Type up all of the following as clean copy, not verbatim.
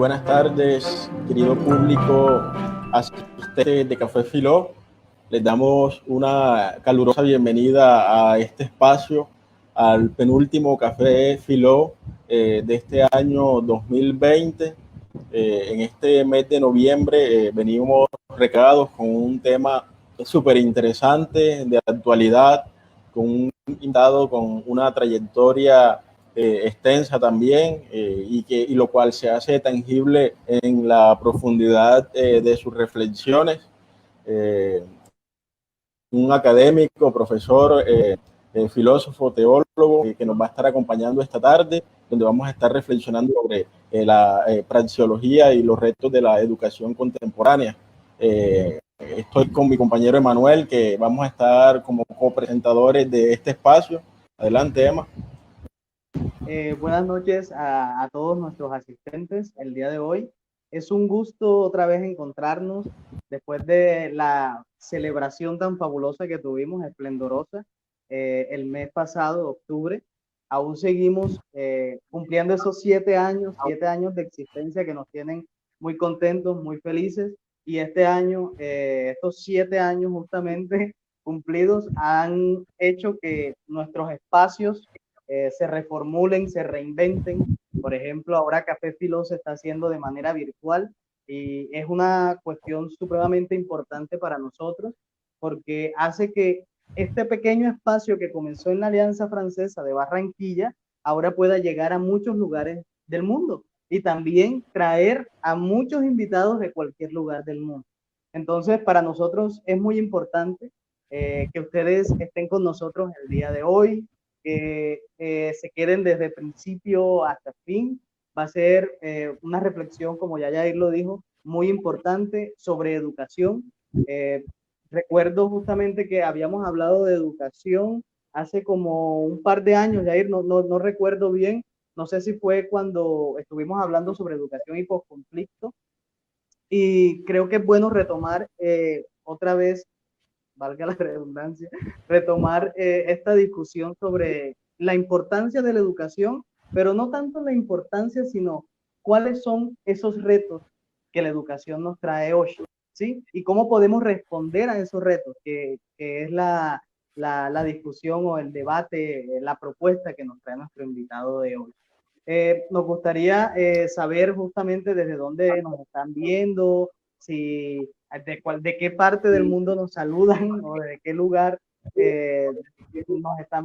buenas tardes, querido público asistente de Café Filó. Les damos una calurosa bienvenida a este espacio, al penúltimo Café Filó de este año 2020. En este mes de noviembre venimos recargados con un tema súper interesante de actualidad, con un invitado con una trayectoria extensa también y lo cual se hace tangible en la profundidad de sus reflexiones. Un académico, profesor, filósofo, teólogo, que nos va a estar acompañando esta tarde, donde vamos a estar reflexionando sobre la praxeología y los retos de la educación contemporánea. Estoy con mi compañero Emanuel, que vamos a estar como copresentadores de este espacio. Adelante, Emma. Buenas noches a todos nuestros asistentes el día de hoy. Es un gusto otra vez encontrarnos después de la celebración tan fabulosa que tuvimos, esplendorosa, el mes pasado, octubre. Aún seguimos cumpliendo esos 7 años de existencia que nos tienen muy contentos, muy felices. Y este año, estos 7 años justamente cumplidos, han hecho que nuestros espacios se reformulen, se reinventen. Por ejemplo, ahora Café Filó se está haciendo de manera virtual y es una cuestión supremamente importante para nosotros porque hace que este pequeño espacio que comenzó en la Alianza Francesa de Barranquilla ahora pueda llegar a muchos lugares del mundo y también traer a muchos invitados de cualquier lugar del mundo. Entonces, para nosotros es muy importante que ustedes estén con nosotros el día de hoy, que se queden desde principio hasta fin. Va a ser una reflexión, como ya Yair lo dijo, muy importante sobre educación. Recuerdo justamente que habíamos hablado de educación hace como un par de años, Yair, no recuerdo bien, no sé si fue cuando estuvimos hablando sobre educación y posconflicto, y creo que es bueno retomar otra vez, valga la redundancia, retomar esta discusión sobre la importancia de la educación, pero no tanto la importancia, sino cuáles son esos retos que la educación nos trae hoy, ¿sí? Y cómo podemos responder a esos retos, que es la discusión o el debate, la propuesta que nos trae nuestro invitado de hoy. Nos gustaría saber justamente desde dónde nos están viendo, si de qué parte del mundo nos saludan o de qué lugar nos están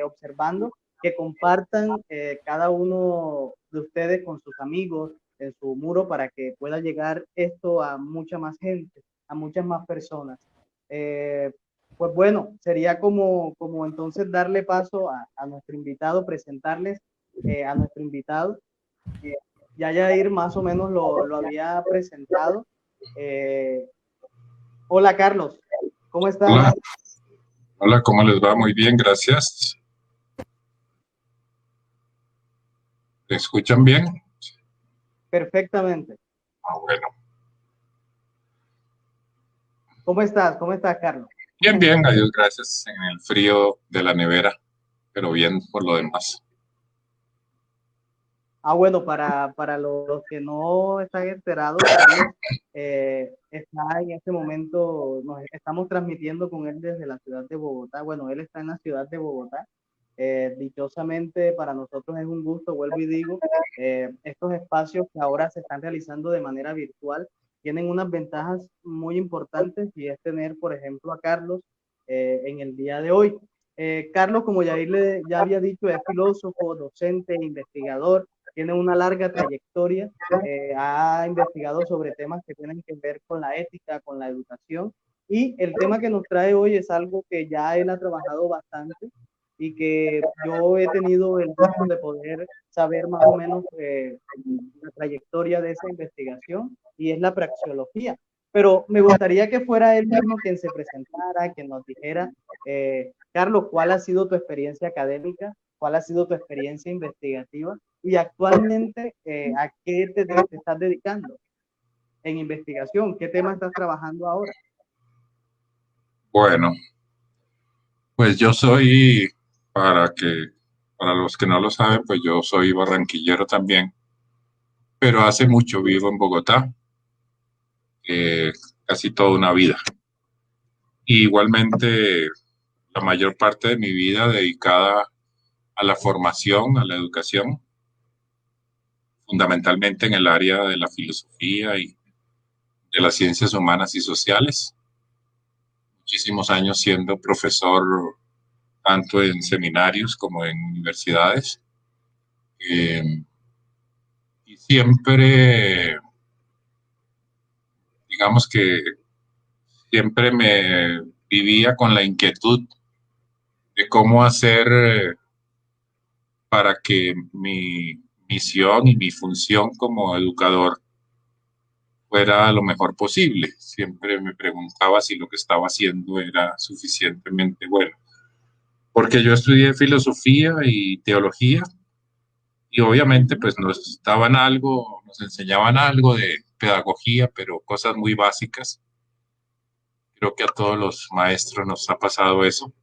observando, que compartan cada uno de ustedes con sus amigos en su muro para que pueda llegar esto a mucha más gente, a muchas más personas. Pues bueno, sería como entonces darle paso a nuestro invitado, presentarles a nuestro invitado. Ya Yair más o menos lo había presentado. Hola Carlos, ¿cómo estás? Hola, hola, ¿cómo les va? Muy bien, gracias. ¿Me escuchan bien? Perfectamente. Bueno. ¿Cómo estás? ¿Cómo estás, Carlos? Bien, bien, adiós, gracias. En el frío de la nevera, pero bien por lo demás. Bueno, para los que no están enterados, Carlos está en este momento, nos estamos transmitiendo con él desde la ciudad de Bogotá. Bueno, él está en la ciudad de Bogotá. Dichosamente para nosotros es un gusto, vuelvo y digo, estos espacios que ahora se están realizando de manera virtual tienen unas ventajas muy importantes y es tener, por ejemplo, a Carlos en el día de hoy. Carlos, como ya había dicho, es filósofo, docente, investigador, tiene una larga trayectoria, ha investigado sobre temas que tienen que ver con la ética, con la educación, y el tema que nos trae hoy es algo que ya él ha trabajado bastante y que yo he tenido el gusto de poder saber más o menos la trayectoria de esa investigación, y es la praxeología. Pero me gustaría que fuera él mismo quien se presentara, quien nos dijera, Carlos, ¿cuál ha sido tu experiencia académica? ¿Cuál ha sido tu experiencia investigativa? Y actualmente, ¿a qué te estás dedicando en investigación? ¿Qué tema estás trabajando ahora? Bueno, pues yo soy, para los que no lo saben, pues yo soy barranquillero también, pero hace mucho vivo en Bogotá, casi toda una vida. Y igualmente, la mayor parte de mi vida dedicada a la formación, a la educación, fundamentalmente en el área de la filosofía y de las ciencias humanas y sociales. Muchísimos años siendo profesor tanto en seminarios como en universidades. Y siempre, digamos que siempre me vivía con la inquietud de cómo hacer para que mi misión y mi función como educador fuera lo mejor posible. Siempre me preguntaba si lo que estaba haciendo era suficientemente bueno. Porque yo estudié filosofía y teología y obviamente pues nos daban algo, nos enseñaban algo de pedagogía, pero cosas muy básicas. Creo que a todos los maestros nos ha pasado eso.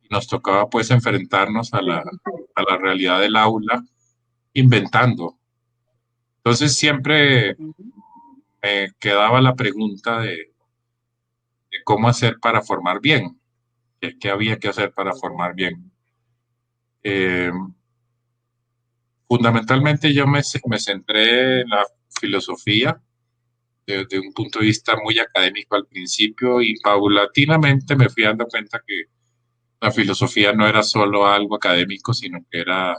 Y nos tocaba pues enfrentarnos a la realidad del aula inventando. Entonces siempre me quedaba la pregunta de cómo hacer para formar bien, qué había que hacer para formar bien. Fundamentalmente yo me centré en la filosofía desde un punto de vista muy académico al principio y paulatinamente me fui dando cuenta que la filosofía no era solo algo académico, sino que era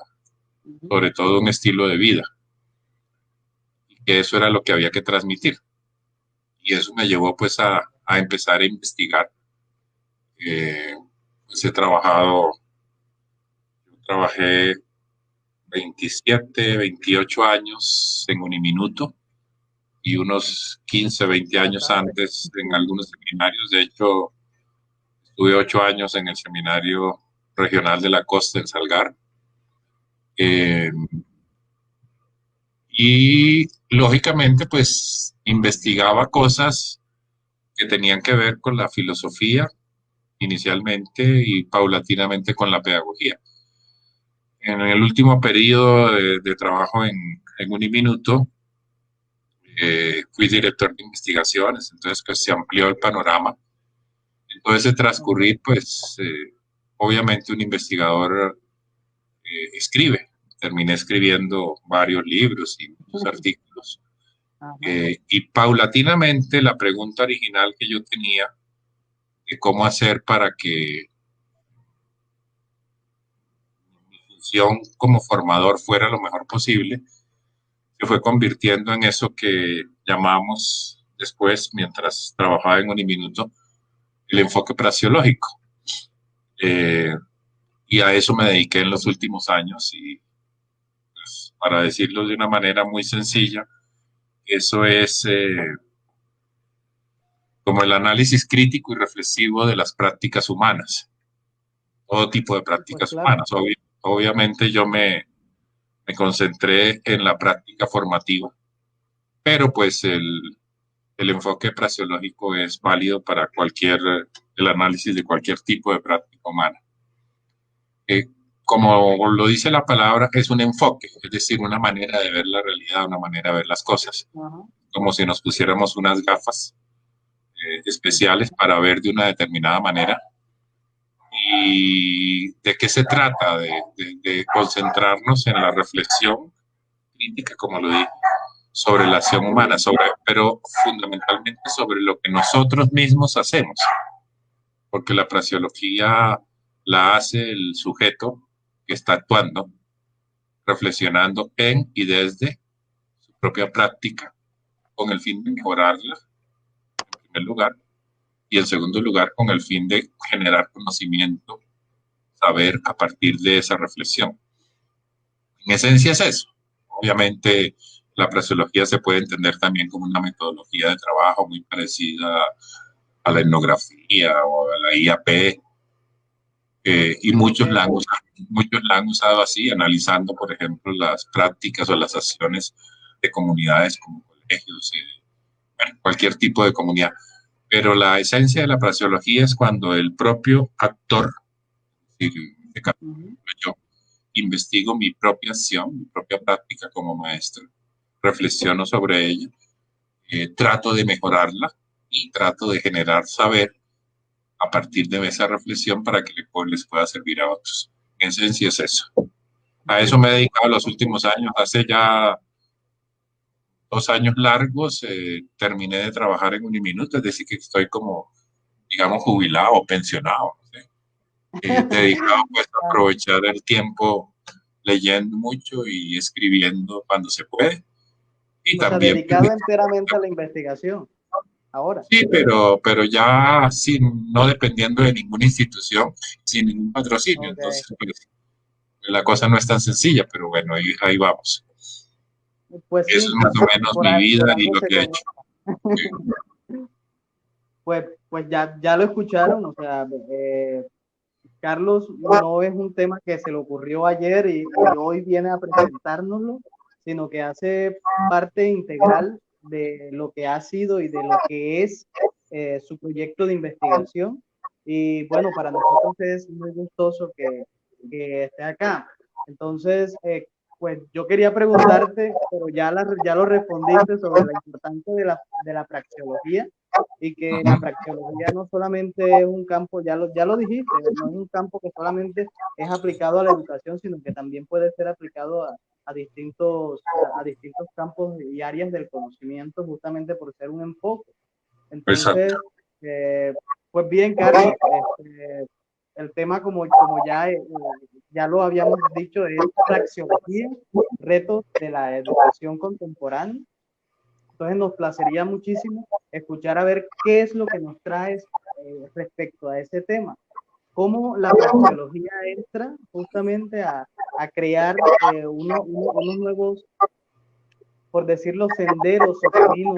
sobre todo un estilo de vida. Y que eso era lo que había que transmitir. Y eso me llevó pues a empezar a investigar. Pues trabajé 27, 28 años en Uniminuto y unos 15, 20 años antes en algunos seminarios. De hecho, estuve 8 años en el Seminario Regional de la Costa en Salgar. Y lógicamente, pues investigaba cosas que tenían que ver con la filosofía inicialmente y paulatinamente con la pedagogía. En el último periodo de trabajo en Uniminuto, fui director de investigaciones, entonces pues se amplió el panorama. En todo ese transcurrir, pues obviamente un investigador escribe. Terminé escribiendo varios libros y muchos artículos. Y paulatinamente la pregunta original que yo tenía de cómo hacer para que mi función como formador fuera lo mejor posible, se fue convirtiendo en eso que llamamos después, mientras trabajaba en Uniminuto, el enfoque praxeológico. Y a eso me dediqué en los últimos años y pues, para decirlo de una manera muy sencilla, eso es como el análisis crítico y reflexivo de las prácticas humanas, todo tipo de prácticas humanas. Obviamente yo me concentré en la práctica formativa, pero pues el enfoque praxeológico es válido para el análisis de cualquier tipo de práctica humana. Como lo dice la palabra, es un enfoque, es decir, una manera de ver la realidad, una manera de ver las cosas, como si nos pusiéramos unas gafas especiales para ver de una determinada manera. ¿Y de qué se trata? De concentrarnos en la reflexión crítica, como lo dije, sobre la acción humana, pero fundamentalmente sobre lo que nosotros mismos hacemos, porque la praxeología la hace el sujeto que está actuando, reflexionando en y desde su propia práctica, con el fin de mejorarla, en primer lugar, y en segundo lugar, con el fin de generar conocimiento, saber a partir de esa reflexión. En esencia es eso. Obviamente, la praxeología se puede entender también como una metodología de trabajo muy parecida a la etnografía o a la IAP, y muchos la han usado así, analizando, por ejemplo, las prácticas o las acciones de comunidades como colegios, bueno, cualquier tipo de comunidad. Pero la esencia de la praxeología es cuando el propio actor, es decir, yo investigo mi propia acción, mi propia práctica como maestro, reflexiono sobre ella, trato de mejorarla y trato de generar saber a partir de esa reflexión para que les pueda servir a otros. En esencia es eso. A eso me he dedicado los últimos años. Hace ya 2 años largos terminé de trabajar en Uniminuto, es decir, que estoy como, digamos, jubilado o pensionado. ¿Sí? Dedicado pues a aprovechar el tiempo leyendo mucho y escribiendo cuando se puede. Y o también sea, dedicado enteramente a la investigación, ahora. sí, pero ya sin, no dependiendo de ninguna institución, sin ningún patrocinio. Okay. Entonces, pues, la cosa no es tan sencilla, pero bueno, ahí vamos. Pues sí, Eso es más o menos mi vida y lo que he hecho. Pues ya lo escucharon, o sea, Carlos no es un tema que se le ocurrió ayer y hoy viene a presentárnoslo, sino que hace parte integral de lo que ha sido y de lo que es su proyecto de investigación. Y bueno, para nosotros es muy gustoso que esté acá. Entonces, pues yo quería preguntarte, pero ya lo respondiste sobre la importancia de la praxeología y que la praxeología no solamente es un campo, ya lo dijiste, no es un campo que solamente es aplicado a la educación, sino que también puede ser aplicado a distintos campos y áreas del conocimiento, justamente por ser un enfoque. Entonces, pues bien, Carlos, el tema como ya lo habíamos dicho, es praxeología, retos de la educación contemporánea. Entonces nos placería muchísimo escuchar a ver qué es lo que nos traes respecto a ese tema. Cómo la praxeología entra justamente a crear unos nuevos, por decirlo, senderos o caminos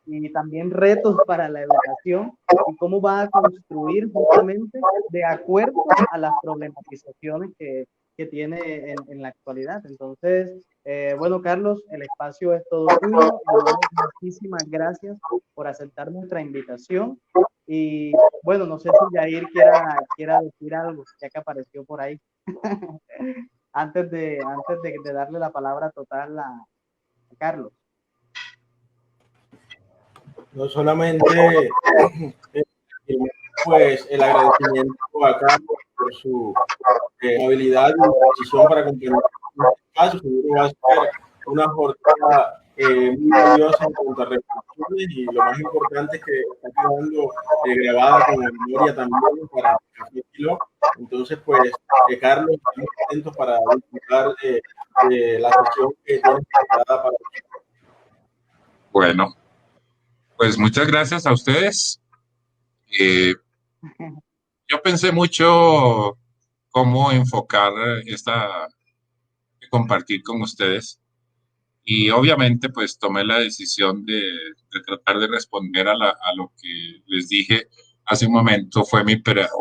y también retos para la educación y cómo va a construir justamente de acuerdo a las problematizaciones que tiene en la actualidad. Entonces, bueno, Carlos, el espacio es todo tuyo. Muchísimas gracias por aceptar nuestra invitación. Y bueno, no sé si Yair quiera decir algo, ya que apareció por ahí. antes de darle la palabra total a Carlos. No solamente pues el agradecimiento a Carlos por su habilidad y decisión para acompañar este espacio. Seguro va a ser una jornada muy valiosa en cuanto a reflexiones y lo más importante es que está quedando grabada con la memoria también para Café Filo. Entonces, pues, Carlos, estamos atentos para disfrutar de la sesión que tienes preparada para nosotros. Bueno, pues muchas gracias a ustedes. Yo pensé mucho cómo enfocar compartir con ustedes y obviamente pues tomé la decisión de tratar de responder a lo que les dije hace un momento,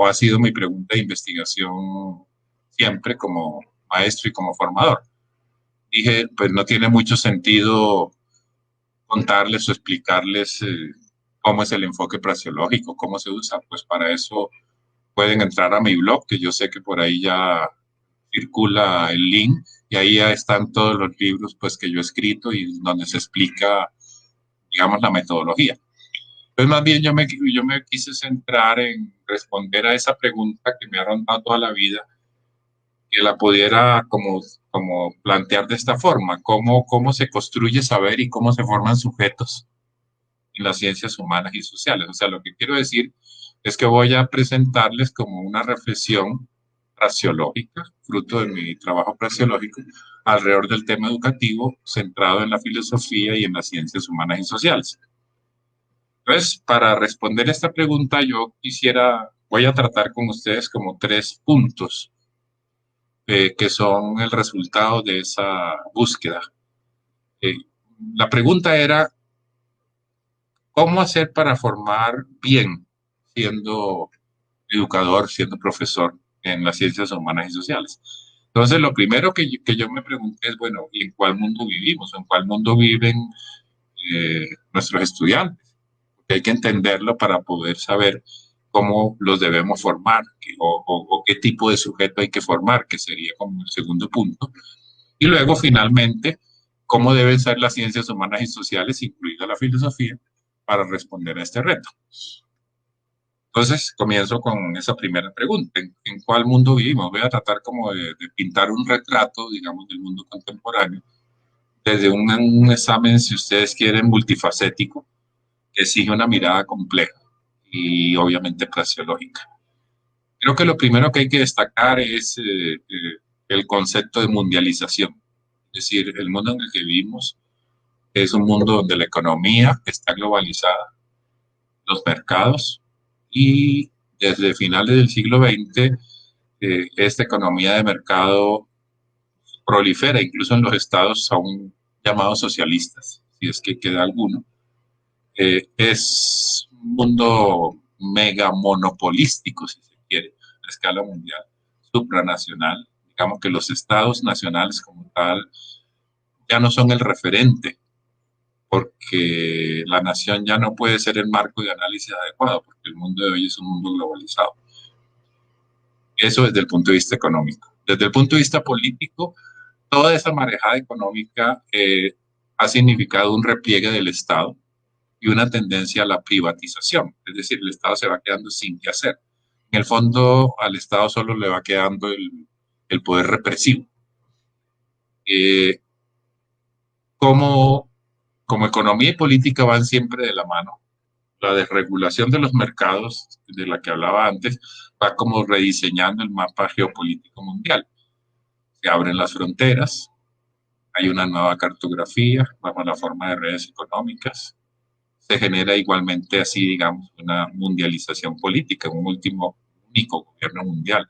ha sido mi pregunta de investigación siempre como maestro y como formador. Dije, pues no tiene mucho sentido contarles o explicarles cómo es el enfoque praxeológico, cómo se usa, pues para eso pueden entrar a mi blog, que yo sé que por ahí ya circula el link y ahí ya están todos los libros pues que yo he escrito y donde se explica, digamos, la metodología. Entonces, más bien yo me quise centrar en responder a esa pregunta que me ha rondado toda la vida, que la pudiera como plantear de esta forma, cómo se construye saber y cómo se forman sujetos en las ciencias humanas y sociales. O sea, lo que quiero decir es que voy a presentarles como una reflexión praxeológica, fruto de mi trabajo praxeológico, alrededor del tema educativo, centrado en la filosofía y en las ciencias humanas y sociales. Entonces, para responder esta pregunta, voy a tratar con ustedes como 3 puntos que son el resultado de esa búsqueda. La pregunta era, ¿cómo hacer para formar bien siendo educador, siendo profesor en las ciencias humanas y sociales? Entonces, lo primero que yo me pregunté es, bueno, ¿y en cuál mundo vivimos? ¿En cuál mundo viven nuestros estudiantes? Porque hay que entenderlo para poder saber cómo los debemos formar o qué tipo de sujeto hay que formar, que sería como el segundo punto. Y luego, finalmente, cómo deben ser las ciencias humanas y sociales, incluida la filosofía, para responder a este reto. Entonces, comienzo con esa primera pregunta. ¿En cuál mundo vivimos? Voy a tratar como de pintar un retrato, digamos, del mundo contemporáneo, desde un examen, si ustedes quieren, multifacético, que exige una mirada compleja y obviamente plaseológica. Creo que lo primero que hay que destacar es el concepto de mundialización. Es decir, el mundo en el que vivimos es un mundo donde la economía está globalizada, los mercados, y desde finales del siglo XX esta economía de mercado prolifera incluso en los estados aún llamados socialistas, si es que queda alguno. Es un mundo mega monopolístico, si se quiere, a escala mundial, supranacional. Digamos que los estados nacionales como tal ya no son el referente, porque la nación ya no puede ser el marco de análisis adecuado, porque el mundo de hoy es un mundo globalizado. Eso desde el punto de vista económico. Desde el punto de vista político, toda esa marejada económica ha significado un repliegue del Estado y una tendencia a la privatización. Es decir, el Estado se va quedando sin qué hacer. En el fondo, al Estado solo le va quedando el poder represivo. Como economía y política van siempre de la mano, la desregulación de los mercados, de la que hablaba antes, va como rediseñando el mapa geopolítico mundial. Se abren las fronteras, hay una nueva cartografía bajo la forma de redes económicas, se genera igualmente así, digamos, una mundialización política, un único gobierno mundial.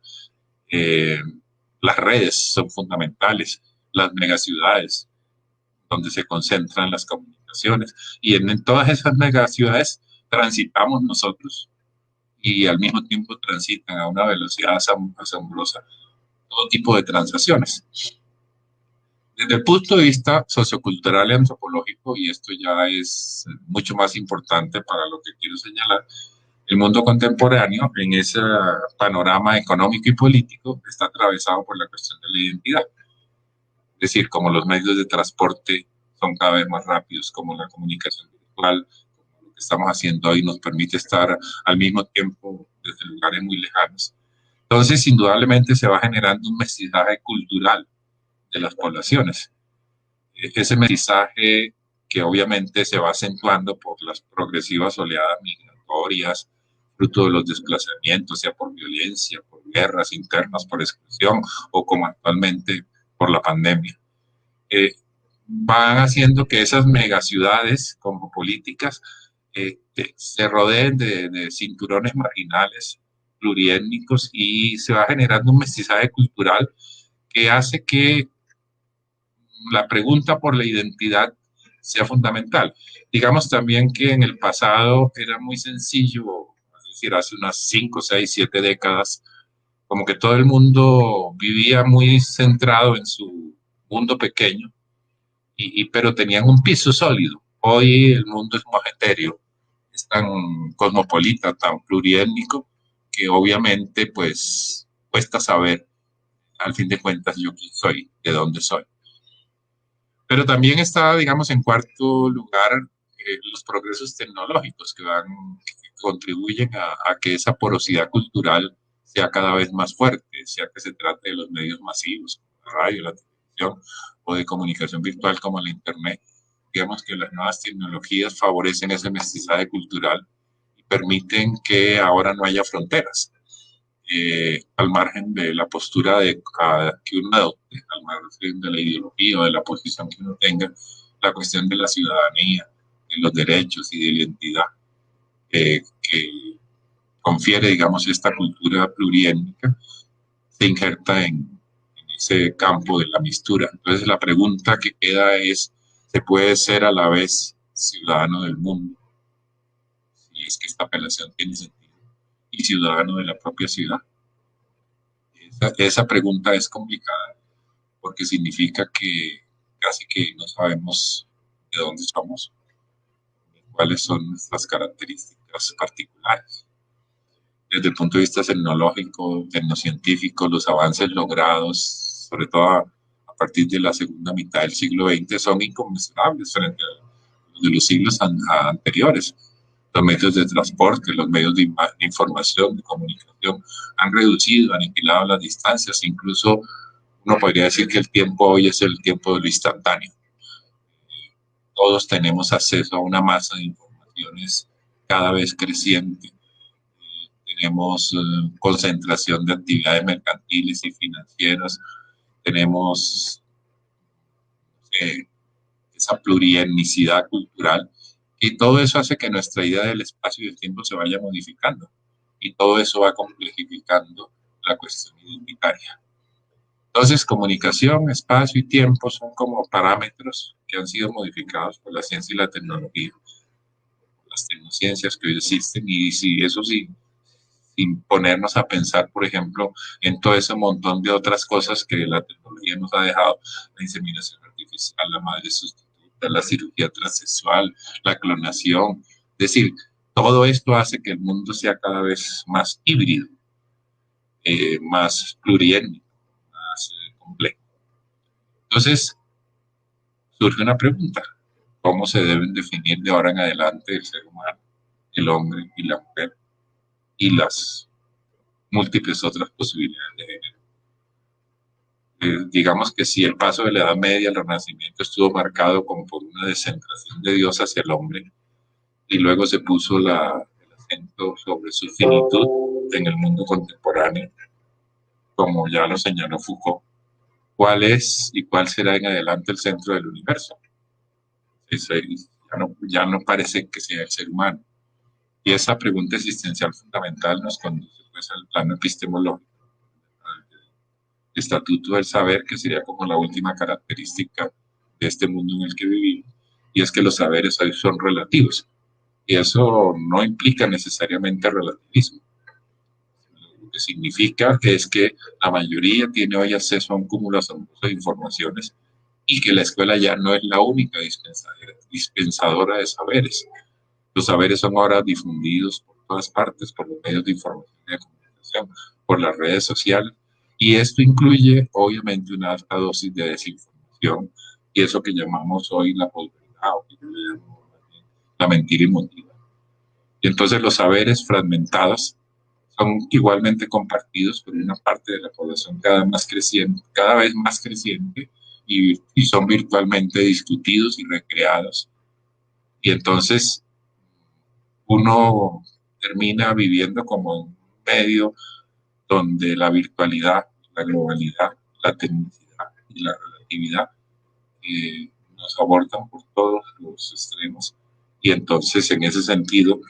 Las redes son fundamentales, las megaciudades, donde se concentran las comunicaciones. Y en todas esas megaciudades transitamos nosotros y al mismo tiempo transitan a una velocidad asombrosa todo tipo de transacciones. Desde el punto de vista sociocultural y antropológico, y esto ya es mucho más importante para lo que quiero señalar, el mundo contemporáneo en ese panorama económico y político está atravesado por la cuestión de la identidad. Es decir, como los medios de transporte son cada vez más rápidos, como la comunicación virtual, como lo que estamos haciendo hoy nos permite estar al mismo tiempo desde lugares muy lejanos. Entonces, indudablemente se va generando un mestizaje cultural de las poblaciones. Ese mestizaje que obviamente se va acentuando por las progresivas oleadas migratorias, fruto de los desplazamientos, sea por violencia, por guerras internas, por exclusión o como actualmente por la pandemia. Van haciendo que esas megaciudades como políticas se rodeen de cinturones marginales, pluriétnicos, y se va generando un mestizaje cultural que hace que la pregunta por la identidad sea fundamental. Digamos también que en el pasado era muy sencillo, es decir, hace unas 5, 6, 7 décadas, como que todo el mundo vivía muy centrado en su mundo pequeño, pero tenían un piso sólido. Hoy el mundo es más etéreo, es tan cosmopolita, tan pluriétnico, que obviamente pues cuesta saber, al fin de cuentas, yo quién soy, de dónde soy. Pero también está, digamos, en cuarto lugar, los progresos tecnológicos que contribuyen a que esa porosidad cultural sea cada vez más fuerte, sea que se trate de los medios masivos, como la radio, la televisión, o de comunicación virtual como la Internet. Digamos que las nuevas tecnologías favorecen ese mestizaje cultural y permiten que ahora no haya fronteras. Al margen de la postura que uno adopte, al margen de la ideología o de la posición que uno tenga, la cuestión de la ciudadanía, de los derechos y de la identidad que confiere, digamos, esta cultura pluriétnica, se injerta en ese campo de la mistura. Entonces la pregunta que queda es, ¿se puede ser a la vez ciudadano del mundo? Si es que esta apelación tiene sentido. Y ciudadano de la propia ciudad. Esa pregunta es complicada porque significa que casi que no sabemos de dónde somos, cuáles son nuestras características particulares. Desde el punto de vista tecnológico, tecnocientífico, los avances logrados, sobre todo a partir de la segunda mitad del siglo XX son inconmensurables frente a los de los siglos anteriores. Los medios de transporte, los medios de información, de comunicación han reducido, aniquilado las distancias. Incluso uno podría decir que el tiempo hoy es el tiempo de lo instantáneo. Todos tenemos acceso a una masa de informaciones cada vez creciente. Tenemos concentración de actividades mercantiles y financieras. Tenemos esa plurietnicidad cultural. Y todo eso hace que nuestra idea del espacio y del tiempo se vaya modificando. Y todo eso va complejificando la cuestión identitaria. Entonces, comunicación, espacio y tiempo son como parámetros que han sido modificados por la ciencia y la tecnología, las tecnociencias que hoy existen, y si eso sí, sin ponernos a pensar, por ejemplo, en todo ese montón de otras cosas que la tecnología nos ha dejado: la inseminación artificial, la madre sustituta, la cirugía transexual, la clonación. Es decir, todo esto hace que el mundo sea cada vez más híbrido, más pluriétnico, más complejo. Entonces, surge una pregunta: ¿cómo se deben definir de ahora en adelante el ser humano, el hombre y la mujer, y las múltiples otras posibilidades de género? Digamos que si el paso de la Edad Media al Renacimiento estuvo marcado como por una descentración de Dios hacia el hombre, y luego se puso el acento sobre su finitud en el mundo contemporáneo, como ya lo señaló Foucault, ¿cuál es y cuál será en adelante el centro del universo? Ya no parece que sea el ser humano. Y esa pregunta existencial fundamental nos conduce pues al plano epistemológico, al estatuto del saber, que sería como la última característica de este mundo en el que vivimos, y es que los saberes hoy son relativos. Y eso no implica necesariamente relativismo. Lo que significa es que la mayoría tiene hoy acceso a un cúmulo asombroso de informaciones, y que la escuela ya no es la única dispensadora de saberes. Los saberes son ahora difundidos por todas partes, por los medios de información y de comunicación, por las redes sociales, y esto incluye obviamente una alta dosis de desinformación y eso que llamamos hoy la posverdad, o que yo le llamo la mentira emotiva. Y entonces los saberes fragmentados son igualmente compartidos por una parte de la población cada vez más creciente, y son virtualmente discutidos y recreados. Y entonces uno termina viviendo como en un medio donde la virtualidad, la globalidad, la tecnicidad y la relatividad nos abordan por todos los extremos. Y entonces, en ese sentido,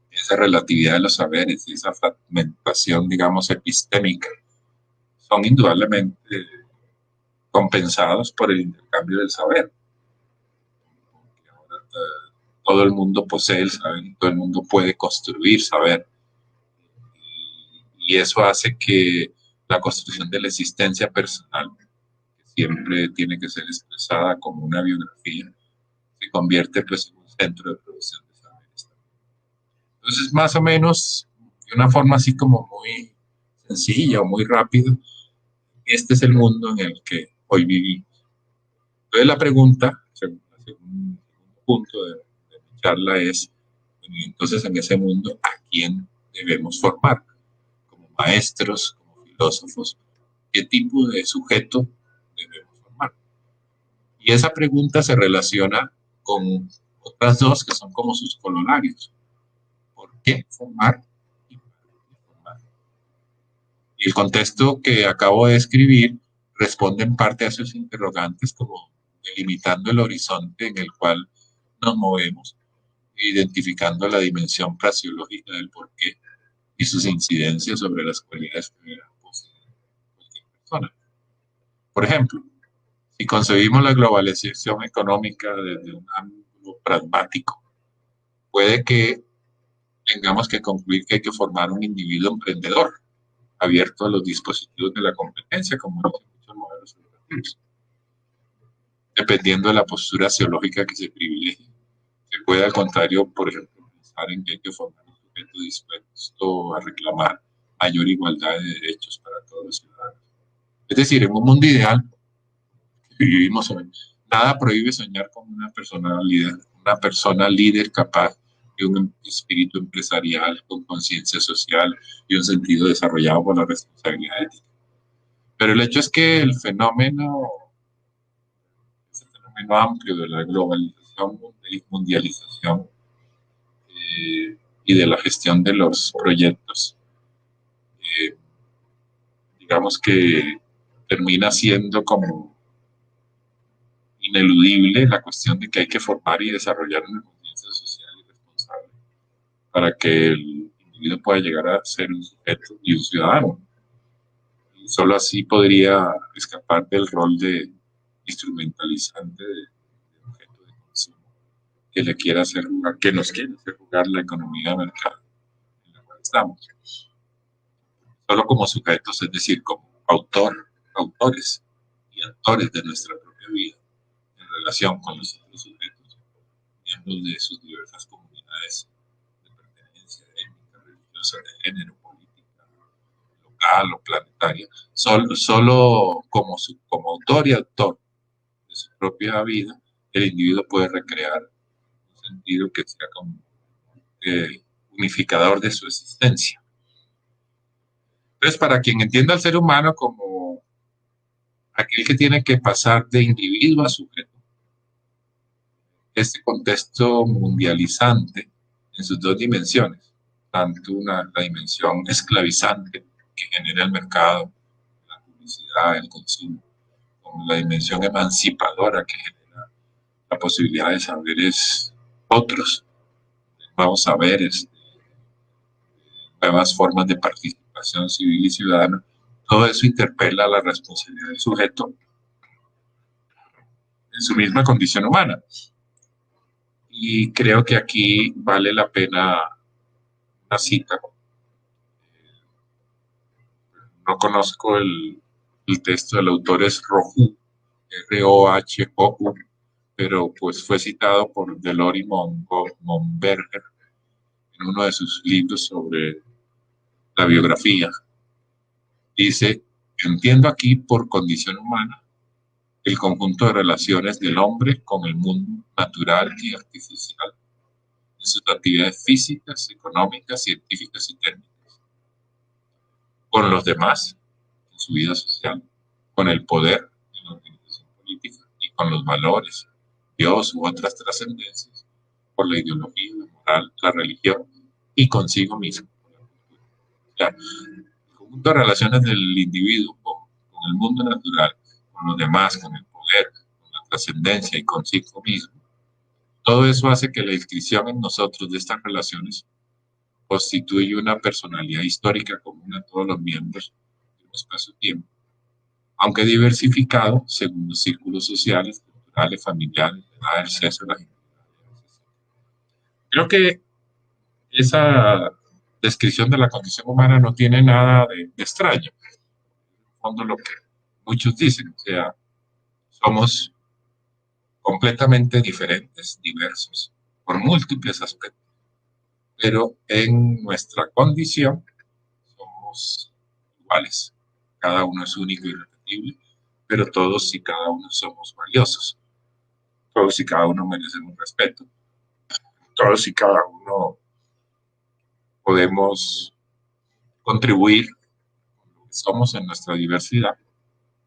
esa relatividad de los saberes y esa fragmentación, digamos, epistémica, son indudablemente compensados por el intercambio del saber. Porque ahora todo el mundo posee el saber y todo el mundo puede construir saber. Y eso hace que la construcción de la existencia personal, que siempre tiene que ser expresada como una biografía, se convierte pues en un centro de producción de saberes. Entonces, más o menos, de una forma así como muy sencilla o muy rápida, este es el mundo en el que hoy vivimos. Entonces la pregunta, según el segundo punto de mi charla, es, bueno, entonces en ese mundo, ¿a quién debemos formar? Como maestros, como filósofos, ¿qué tipo de sujeto debemos formar? Y esa pregunta se relaciona con otras dos que son como sus corolarios. ¿Por qué formar y para qué formar? Y el contexto que acabo de escribir responde en parte a esos interrogantes, como delimitando el horizonte en el cual nos movemos, identificando la dimensión fraseológica del porqué y sus incidencias sobre las cualidades que posee cualquier persona. Por ejemplo, si concebimos la globalización económica desde un ángulo pragmático, puede que tengamos que concluir que hay que formar un individuo emprendedor, abierto a los dispositivos de la competencia, como dicen muchos modelos educativos. Dependiendo de la postura axiológica que se privilegie, se puede, al contrario, por ejemplo, pensar en que hay que formar un sujeto dispuesto a reclamar mayor igualdad de derechos para todos los ciudadanos. Es decir, en un mundo ideal, vivimos hoy. Nada prohíbe soñar con una persona líder capaz de un espíritu empresarial, con conciencia social y un sentido desarrollado por la responsabilidad ética. Pero el hecho es que el fenómeno amplio de la globalización y mundialización y de la gestión de los proyectos, digamos que termina siendo como ineludible la cuestión de que hay que formar y desarrollar una conciencia social y responsable para que el individuo pueda llegar a ser un sujeto y un ciudadano. Y solo así podría escapar del rol de instrumentalizante de objeto de consumo que le quiera hacer jugar, que nos quiere hacer jugar la economía de mercado en la cual estamos. Solo como sujetos, es decir, como autores y actores de nuestra propia vida en relación con los otros sujetos, miembros de sus diversas comunidades de pertenencia étnica, religiosa, de género, política, local o planetaria, solo como autor y actor de su propia vida, el individuo puede recrear un sentido que sea como unificador de su existencia. Entonces, para quien entienda al ser humano como aquel que tiene que pasar de individuo a sujeto, este contexto mundializante en sus dos dimensiones, tanto la dimensión esclavizante que genera el mercado, la publicidad, el consumo, como la dimensión emancipadora que genera la posibilidad de saberes otros, nuevos saberes, nuevas formas de participación civil y ciudadana. Todo eso interpela la responsabilidad del sujeto en su misma condición humana. Y creo que aquí vale la pena una cita. No conozco el texto, del autor es Rohu, R-O-H-O-U, pero pues fue citado por Delory Monberger en uno de sus libros sobre la biografía. Dice: entiendo aquí por condición humana el conjunto de relaciones del hombre con el mundo natural y artificial, en sus actividades físicas, económicas, científicas y técnicas, con los demás, en su vida social, con el poder en la organización política y con los valores, Dios u otras trascendencias, por la ideología, la moral, la religión y consigo mismo. O sea, el conjunto de relaciones del individuo con el mundo natural, con los demás, con el poder, con la trascendencia y consigo mismo, todo eso hace que la inscripción en nosotros de estas relaciones constituye una personalidad histórica común a todos los miembros de un espacio-tiempo, aunque diversificado según los círculos sociales, culturales, familiares, la edad, el sexo, la identidad. Creo que esa descripción de la condición humana no tiene nada de extraño. En el fondo, lo que muchos dicen, o sea, somos completamente diferentes, diversos, por múltiples aspectos, pero en nuestra condición somos iguales. Cada uno es único y irrepetible, pero todos y cada uno somos valiosos. Todos y cada uno merecemos respeto. Todos y cada uno podemos contribuir con lo que somos en nuestra diversidad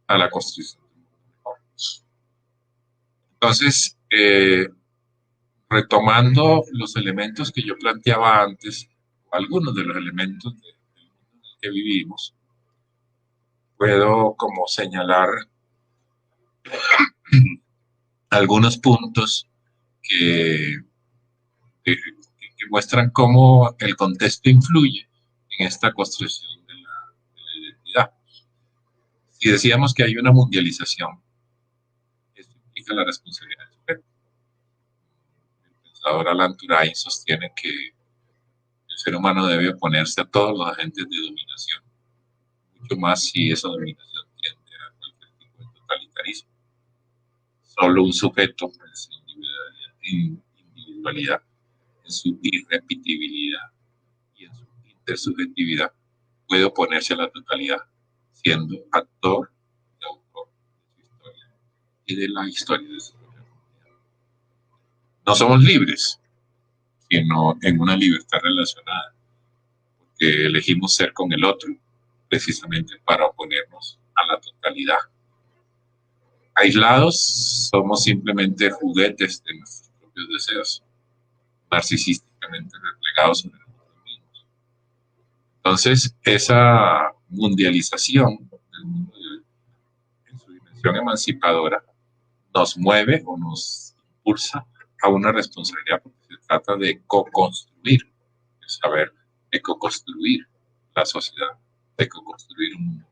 a la construcción de un mundo mejor. Entonces, retomando los elementos que yo planteaba antes, algunos de los elementos del mundo en el que vivimos, puedo como señalar algunos puntos que muestran cómo el contexto influye en esta construcción de la identidad. Si decíamos que hay una mundialización, esto implica la responsabilidad del sujeto. El pensador Alan Turing sostiene que el ser humano debe oponerse a todos los agentes de dominación, mucho más si esa dominación tiende a cualquier tipo de totalitarismo. Solo un sujeto en su individualidad, en su irrepetibilidad y en su intersubjetividad puede oponerse a la totalidad, siendo actor y autor de su historia y de la historia de su propia comunidad. No somos libres, sino en una libertad relacionada, porque elegimos ser con el otro, precisamente para oponernos a la totalidad. Aislados, somos simplemente juguetes de nuestros propios deseos, narcisísticamente replegados sobre nosotros mismos. Entonces, esa mundialización del mundo de hoy, en su dimensión emancipadora, nos mueve o nos impulsa a una responsabilidad, porque se trata de co-construir el saber, de co-construir la sociedad, de co-construir un mundo.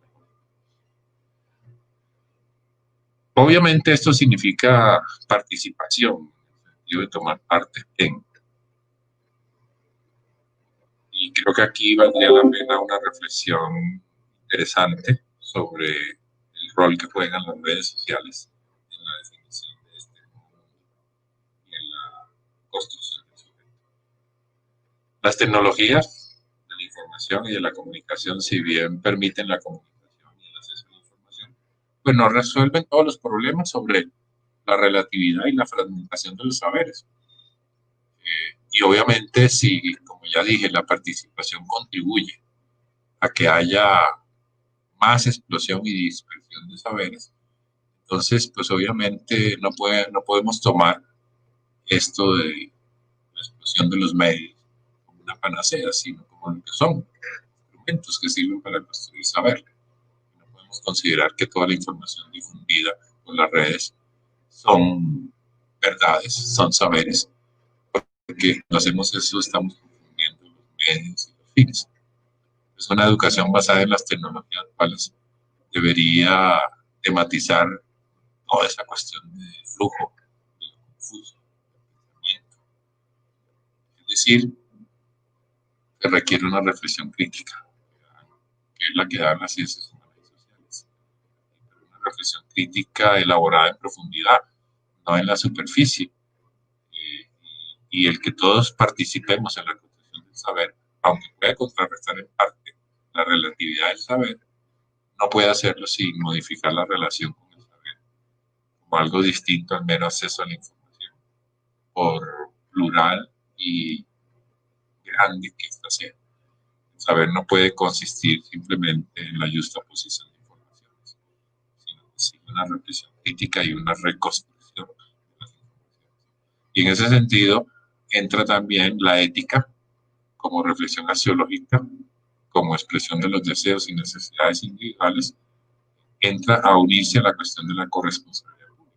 Obviamente esto significa participación, en el sentido de tomar parte en. Y creo que aquí valdría la pena una reflexión interesante sobre el rol que juegan las redes sociales en la definición de este mundo y en la construcción del sujeto. Las tecnologías de la información y de la comunicación, si bien permiten la comunicación y el acceso a la información, pues no resuelven todos los problemas sobre la relatividad y la fragmentación de los saberes. Y obviamente, si, como ya dije, la participación contribuye a que haya más explosión y dispersión de saberes, entonces, pues obviamente no podemos tomar esto de la explosión de los medios como una panacea, sino como lo que son instrumentos que sirven para construir saber. No podemos considerar que toda la información difundida por las redes son verdades, son saberes, porque cuando hacemos eso estamos confundiendo los medios y los fines. Es una educación basada en las tecnologías, cuales debería tematizar toda esa cuestión de flujo, de lo confuso, del pensamiento. Es decir, que requiere una reflexión crítica, que es la que dan las ciencias humanas y sociales. Pero una reflexión crítica elaborada en profundidad, no en la superficie. Y el que todos participemos en la construcción del saber, aunque pueda contrarrestar en parte la relatividad del saber, no puede hacerlo sin modificar la relación con el saber, como algo distinto al mero acceso a la información, por plural y grande que ésta sea. El saber no puede consistir simplemente en la justa posición de informaciones, sino que sigue una reflexión crítica y una reconstrucción de las informaciones. Y en ese sentido entra también la ética como reflexión axiológica, como expresión de los deseos y necesidades individuales, entra a unirse a la cuestión de la corresponsabilidad pública.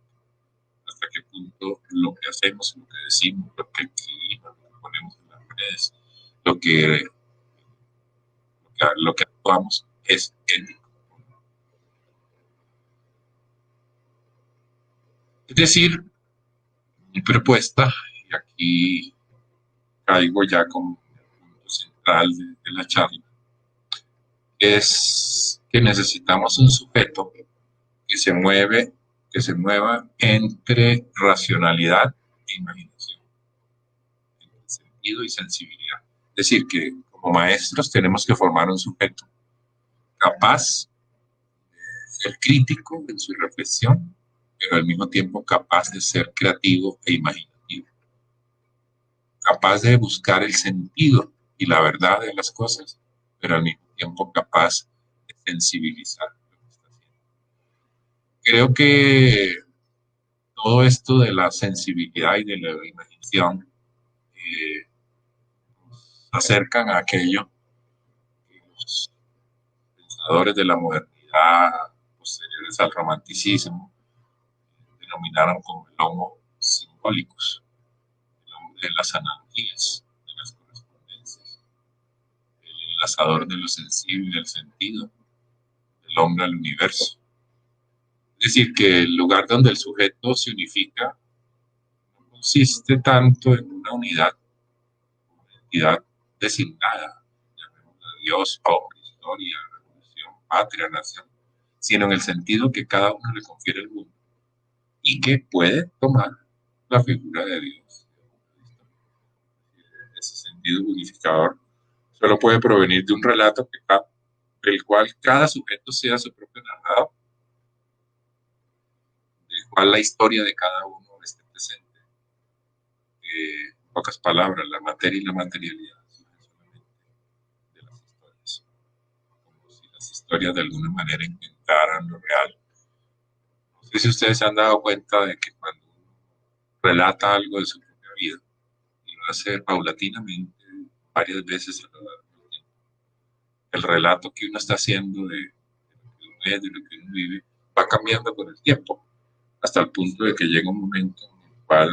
Hasta qué punto lo que hacemos, lo que decimos, lo que escribimos, lo que ponemos en las redes, lo que actuamos es ético. Es decir, mi propuesta, y aquí caigo ya con el punto central de la charla, es que necesitamos un sujeto que se mueva entre racionalidad e imaginación, entre sentido y sensibilidad. Es decir, que como maestros tenemos que formar un sujeto capaz de ser crítico en su reflexión, pero al mismo tiempo capaz de ser creativo e imaginativo, capaz de buscar el sentido y la verdad de las cosas, pero al mismo tiempo capaz de sensibilizar lo que está haciendo. Creo que todo esto de la sensibilidad y de la imaginación nos acercan a aquello que los pensadores de la modernidad posteriores al romanticismo denominaron como el homo simbólicos, el hombre de las analogías, de las correspondencias, el enlazador de lo sensible y del sentido, el hombre al universo. Es decir, que el lugar donde el sujeto se unifica no consiste tanto en una unidad, una entidad designada, llamémosla Dios, hombre, historia, revolución, patria, nación, sino en el sentido que cada uno le confiere el mundo y que puede tomar la figura de Dios. Ese sentido unificador solo puede provenir de un relato del cual cada sujeto sea su propio narrador, del cual la historia de cada uno esté presente. En pocas palabras, la materia y la materialidad son solamente de las historias, como si las historias de alguna manera inventaran lo real. No sé si ustedes se han dado cuenta de que cuando uno relata algo de su propia vida y lo hace paulatinamente, varias veces a lo largo del tiempo, el relato que uno está haciendo de lo que uno es, de lo que uno vive, va cambiando con el tiempo, hasta el punto de que llega un momento en el cual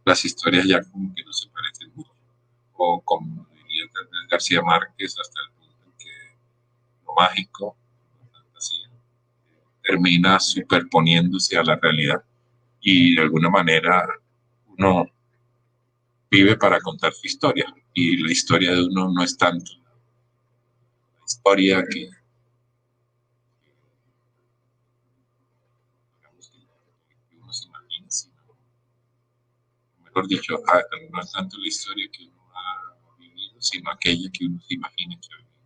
las historias ya como que no se parecen mucho, o como diría tal vez García Márquez, hasta el punto en que lo mágico, la fantasía, termina superponiéndose a la realidad y de alguna manera uno vive para contar su historia y la historia de uno no es tanto la historia que, digamos, que uno se imagina, sino, mejor dicho, no es tanto la historia que uno ha vivido, sino aquella que uno se imagina que ha vivido.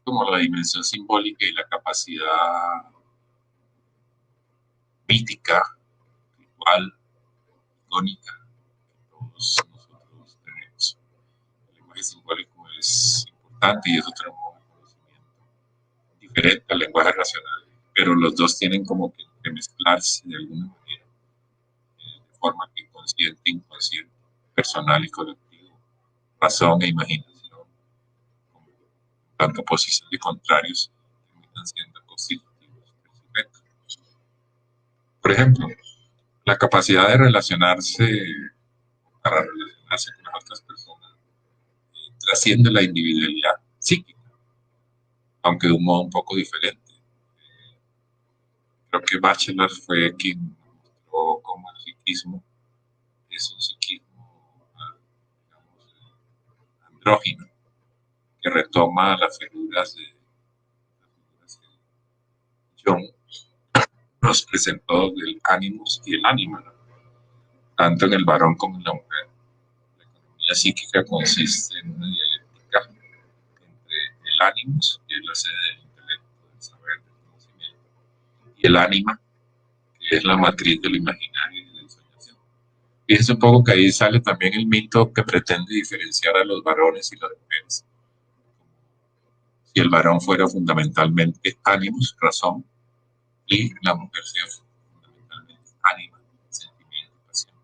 Como la dimensión simbólica y la capacidad mítica, ritual, icónica que todos nosotros tenemos. El lenguaje simbólico es importante y es otro modo de conocimiento diferente al lenguaje racional, pero los dos tienen como que mezclarse de alguna manera, de forma que consciente, inconsciente, personal y colectivo, razón e imaginación, como tanto oposición de contrarios, terminan siendo constitutivos del sujeto. Por ejemplo, la capacidad de relacionarse, para relacionarse con las otras personas, trasciende la individualidad psíquica, aunque de un modo un poco diferente. Creo que Bachelard fue quien mostró cómo el psiquismo es un psiquismo, digamos, andrógino, que retoma las figuras que Jung nos presentó del ánimos y el ánima, ¿no? Tanto en el varón como en la mujer. La economía psíquica consiste en una dialéctica entre el ánimos, que es la sede del intelecto, del saber, del conocimiento, y el ánima, que es la matriz del imaginario y de la ensoñación. Fíjense un poco que ahí sale también el mito que pretende diferenciar a los varones y las mujeres. Si el varón fuera fundamentalmente ánimos, razón, y la mujer sea fundamentalmente ánima, sentimiento, pasión.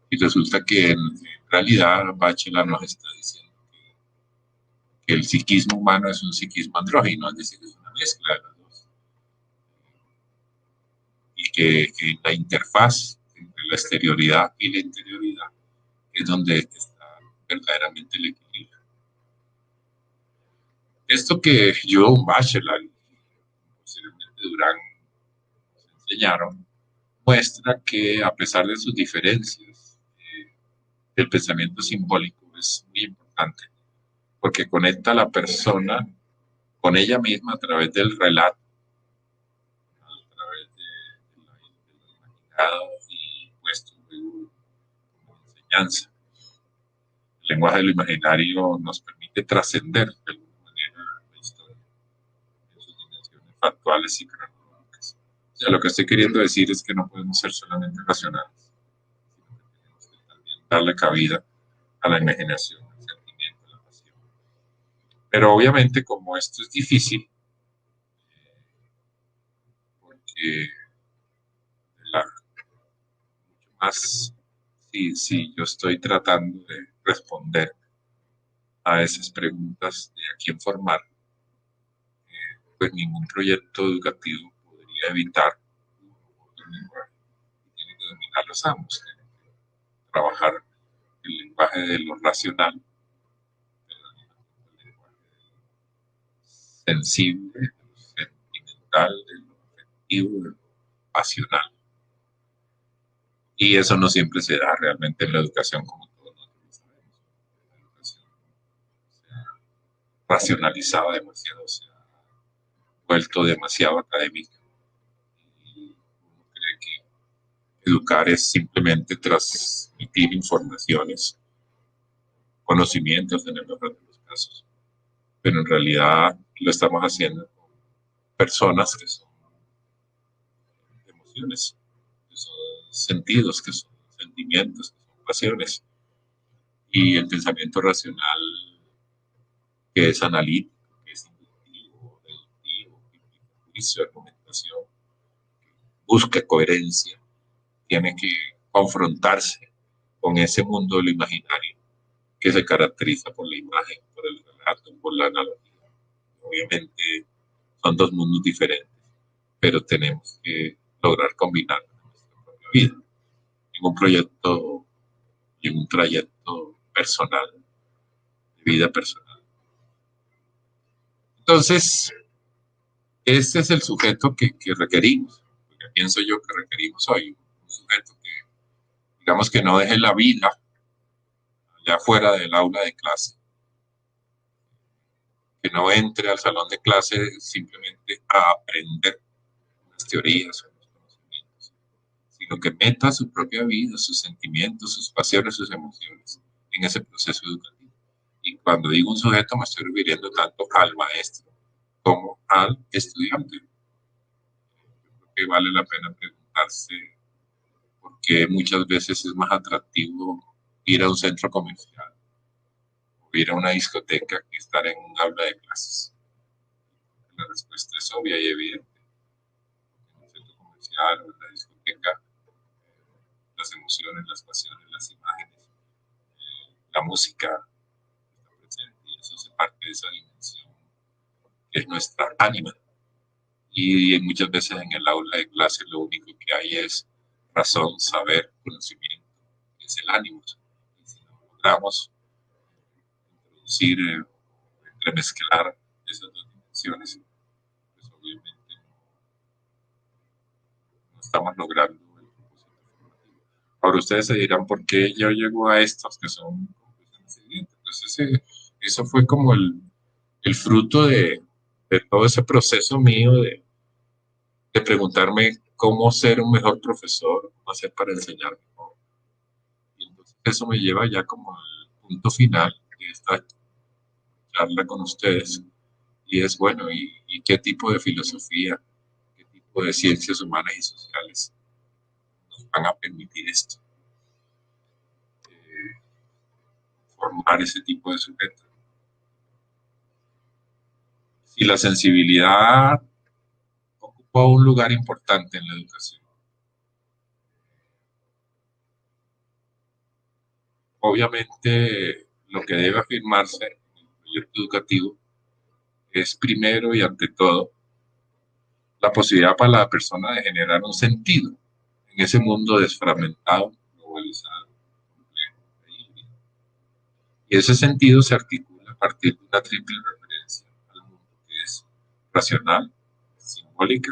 Y resulta que en realidad Bachelard nos está diciendo que el psiquismo humano es un psiquismo andrógino, es decir, es una mezcla de los dos. Y que la interfaz entre la exterioridad y la interioridad es donde está verdaderamente el equilibrio. Esto que yo, Bachelard y posiblemente Durán nos enseñaron, muestra que a pesar de sus diferencias, el pensamiento simbólico es muy importante porque conecta a la persona con ella misma a través del relato, a través de lo imaginado y puesto como enseñanza. El lenguaje de lo imaginario nos permite trascender de alguna manera la historia en sus dimensiones factuales y cronológicas. O sea, lo que estoy queriendo decir es que no podemos ser solamente racionales, sino que tenemos que también darle cabida a la imaginación, al sentimiento, a la pasión. Pero obviamente como esto es difícil, porque mucho más si yo estoy tratando de responder a esas preguntas de a quién formar, pues ningún proyecto educativo podría evitar otro lenguaje. Tiene que dominar los ambos, tiene que trabajar el lenguaje de lo racional, pero el lenguaje de lo sensible, de lo sentimental, de lo afectivo, de lo pasional. Y eso no siempre se da realmente en la educación, como todos nosotros sabemos. La educación se ha racionalizado demasiado, se ha vuelto demasiado académica. Y uno cree que educar es simplemente transmitir informaciones, conocimientos en el mejor de los casos. Pero en realidad lo estamos haciendo con personas que son emociones, que son sentidos, que son sentimientos, que son pasiones. Y el pensamiento racional, que es analítico, que es inductivo, deductivo, que implica juicio, argumentación, busca coherencia, tiene que confrontarse con ese mundo de lo imaginario que se caracteriza por la imagen, por el relato, por la analogía. Obviamente son dos mundos diferentes, pero tenemos que lograr combinarlos en nuestra propia vida, en un proyecto y en un trayecto personal, de vida personal. Entonces, este es el sujeto que requerimos, porque pienso yo que requerimos hoy, un sujeto que, digamos, que no deje la vida allá fuera del aula de clase, que no entre al salón de clase simplemente a aprender unas teorías o unos conocimientos, sino que meta su propia vida, sus sentimientos, sus pasiones, sus emociones en ese proceso educativo. Y cuando digo un sujeto me estoy refiriendo tanto al maestro como al estudiante. Yo creo que vale la pena preguntarse por qué muchas veces es más atractivo ir a un centro comercial o ir a una discoteca que estar en un aula de clases. La respuesta es obvia y evidente. En un centro comercial o en la discoteca, las emociones, las pasiones, las imágenes, la música está presente y eso hace parte de esa dimensión que es nuestra ánima. Y muchas veces en el aula de clase lo único que hay es razón, saber, conocimiento, que es el ánimo. Y si no logramos introducir, entremezclar esas dos dimensiones, pues obviamente no estamos logrando el propósito formativo. Ahora ustedes se dirán, ¿por qué yo llego a estos que son conclusiones siguientes? Pues eso fue como el fruto de todo ese proceso mío de preguntarme cómo ser un mejor profesor, cómo hacer para enseñar mejor. Y entonces eso me lleva ya como al punto final de esta charla con ustedes. Y es, bueno, ¿y qué tipo de filosofía, qué tipo de ciencias humanas y sociales nos van a permitir esto? Formar ese tipo de sujeto. Si la sensibilidad ocupa un lugar importante en la educación, obviamente lo que debe afirmarse en el proyecto educativo es primero y ante todo la posibilidad para la persona de generar un sentido en ese mundo desfragmentado, globalizado, complejo e híbrido. Y ese sentido se articula a partir de una triple referencia al mundo que es racional, simbólica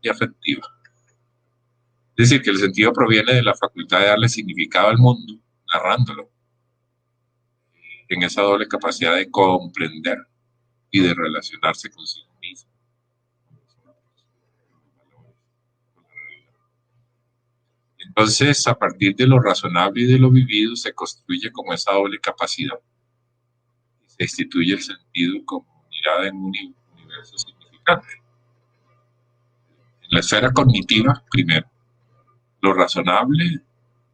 y afectiva. Es decir, que el sentido proviene de la facultad de darle significado al mundo, narrándolo, en esa doble capacidad de comprender y de relacionarse consigo mismo, con los otros, con los valores, con la realidad. Entonces, a partir de lo razonable y de lo vivido, se construye como esa doble capacidad y se instituye el sentido como mirada en un universo significante. En la esfera cognitiva, primero, lo razonable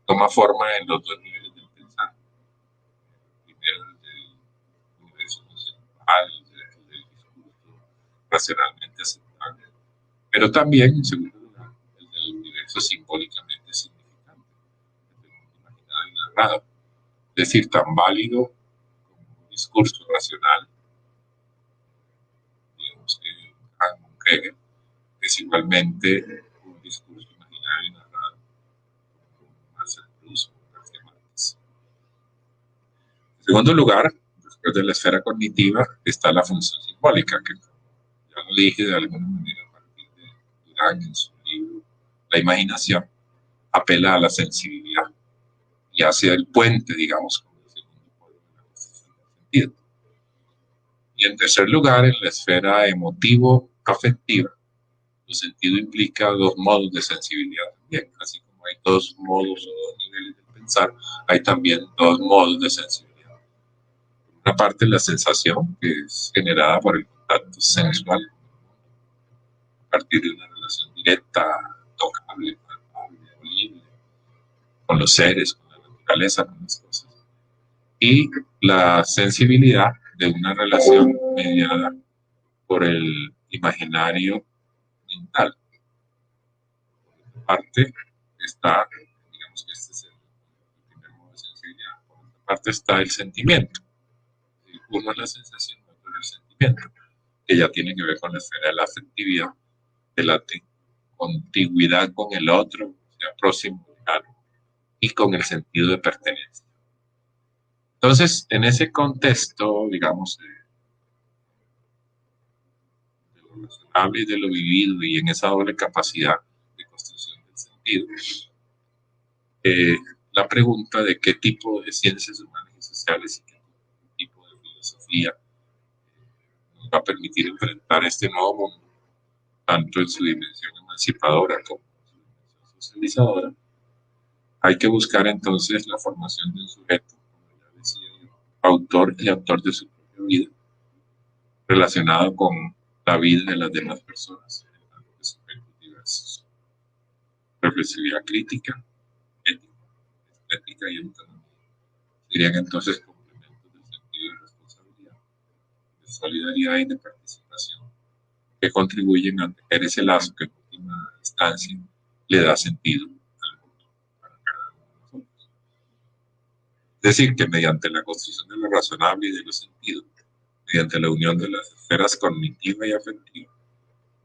toma forma en los dos niveles del pensar. Primero, el universo conceptual, el discurso racionalmente aceptable, pero también, en segundo lugar, el del universo simbólicamente significante, el del mundo imaginado y narrado, es decir, tan válido como un discurso racional, digamos que Hegel, es igualmente un discurso imaginario y narrado como Marcel Proust o García Márquez. En segundo lugar, después de la esfera cognitiva, está la función simbólica, que ya lo dije de alguna manera a partir de Durán en su libro La imaginación, apela a la sensibilidad y hace el puente, digamos, con el segundo polo de la construcción del sentido. Y en tercer lugar, en la esfera emotivo-afectiva, el sentido implica dos modos de sensibilidad también, así como hay dos modos o dos niveles de pensar, hay también dos modos de sensibilidad. Por una parte, la sensación, que es generada por el contacto sensual, partir de una relación directa, tocable, palpable, audible, con los seres, con la naturaleza, con las cosas. Y la sensibilidad de una relación mediada por el imaginario mental. Por otra parte está, digamos que este es el primer modo de sensibilidad, por otra parte está el sentimiento. Uno es la sensación, otro es el sentimiento, que ya tiene que ver con la esfera de la afectividad, de la contigüidad con el otro, o sea, próximo, lejano, y con el sentido de pertenencia. Entonces, en ese contexto, digamos, de lo razonable y de lo vivido, y en esa doble capacidad de construcción del sentido, la pregunta de qué tipo de ciencias humanas y sociales y qué tipo de filosofía nos va a permitir enfrentar este nuevo mundo, tanto en su dimensión emancipadora como en su dimensión socializadora. Hay que buscar entonces la formación de un sujeto, como ya decía yo, autor y autor de su propia vida, relacionado con la vida de las demás personas, en tanto que sujetos diversos. Reflexividad crítica, ética, estética y autonomía serían entonces complementos del sentido de responsabilidad, de solidaridad y de participación, que contribuyen a tejer ese lazo que en última instancia le da sentido al mundo para cada uno de nosotros. Es decir, que mediante la construcción de lo razonable y de los sentidos, mediante la unión de las esferas cognitiva y afectiva,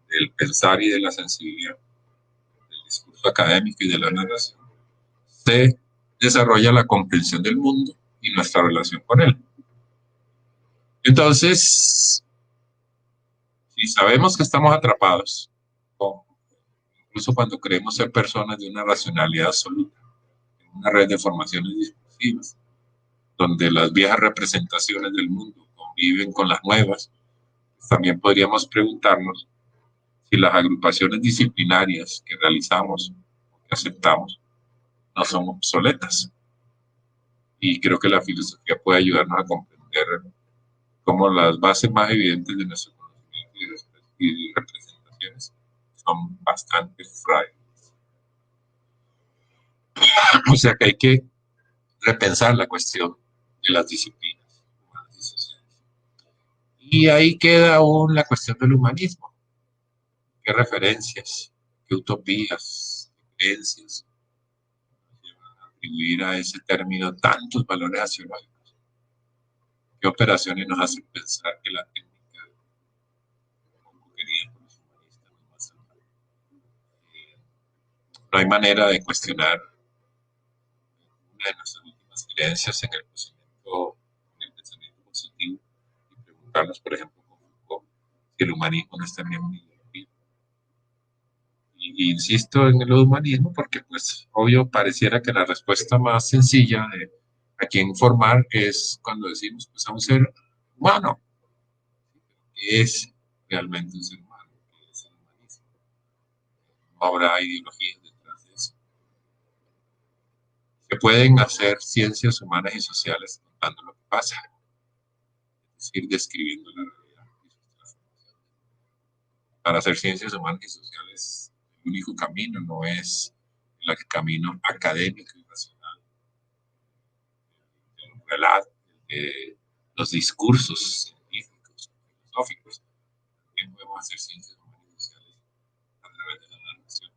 del pensar y de la sensibilidad, del discurso académico y de la narración, se desarrolla la comprensión del mundo y nuestra relación con él. Entonces, si sabemos que estamos atrapados, incluso cuando creemos ser personas de una racionalidad absoluta, en una red de formaciones discursivas, donde las viejas representaciones del mundo conviven con las nuevas, pues también podríamos preguntarnos si las agrupaciones disciplinarias que realizamos o que aceptamos no son obsoletas. Y creo que la filosofía puede ayudarnos a comprender cómo las bases más evidentes de nuestro conocimiento y representaciones son bastante frágiles. O sea que hay que repensar la cuestión de las disciplinas humanas y sociales. Y ahí queda aún la cuestión del humanismo. ¿Qué referencias, qué utopías, qué creencias atribuir a ese término tantos valores axiológicos? ¿Qué operaciones nos hacen pensar que la técnica, como querida por los humanistas, no va a salvar? No hay manera de cuestionar una de nuestras últimas creencias en el pensamiento positivo y preguntarnos, por ejemplo, con Foucault, si el humanismo no es también una ideología. Y insisto en el humanismo porque, pues, obvio, pareciera que la respuesta más sencilla de a quién formar es cuando decimos, pues, a un ser humano. ¿Qué es realmente un ser humano? ¿Qué es el humanismo? No habrá ideologías detrás de eso. Se pueden hacer ciencias humanas y sociales contando lo que pasa, es decir, describiendo la realidad y sus transformaciones. Para hacer ciencias humanas y sociales, el único camino no es el camino académico y racional, el relato, los discursos científicos, filosóficos. También podemos hacer ciencias humanas y sociales a través de la narración.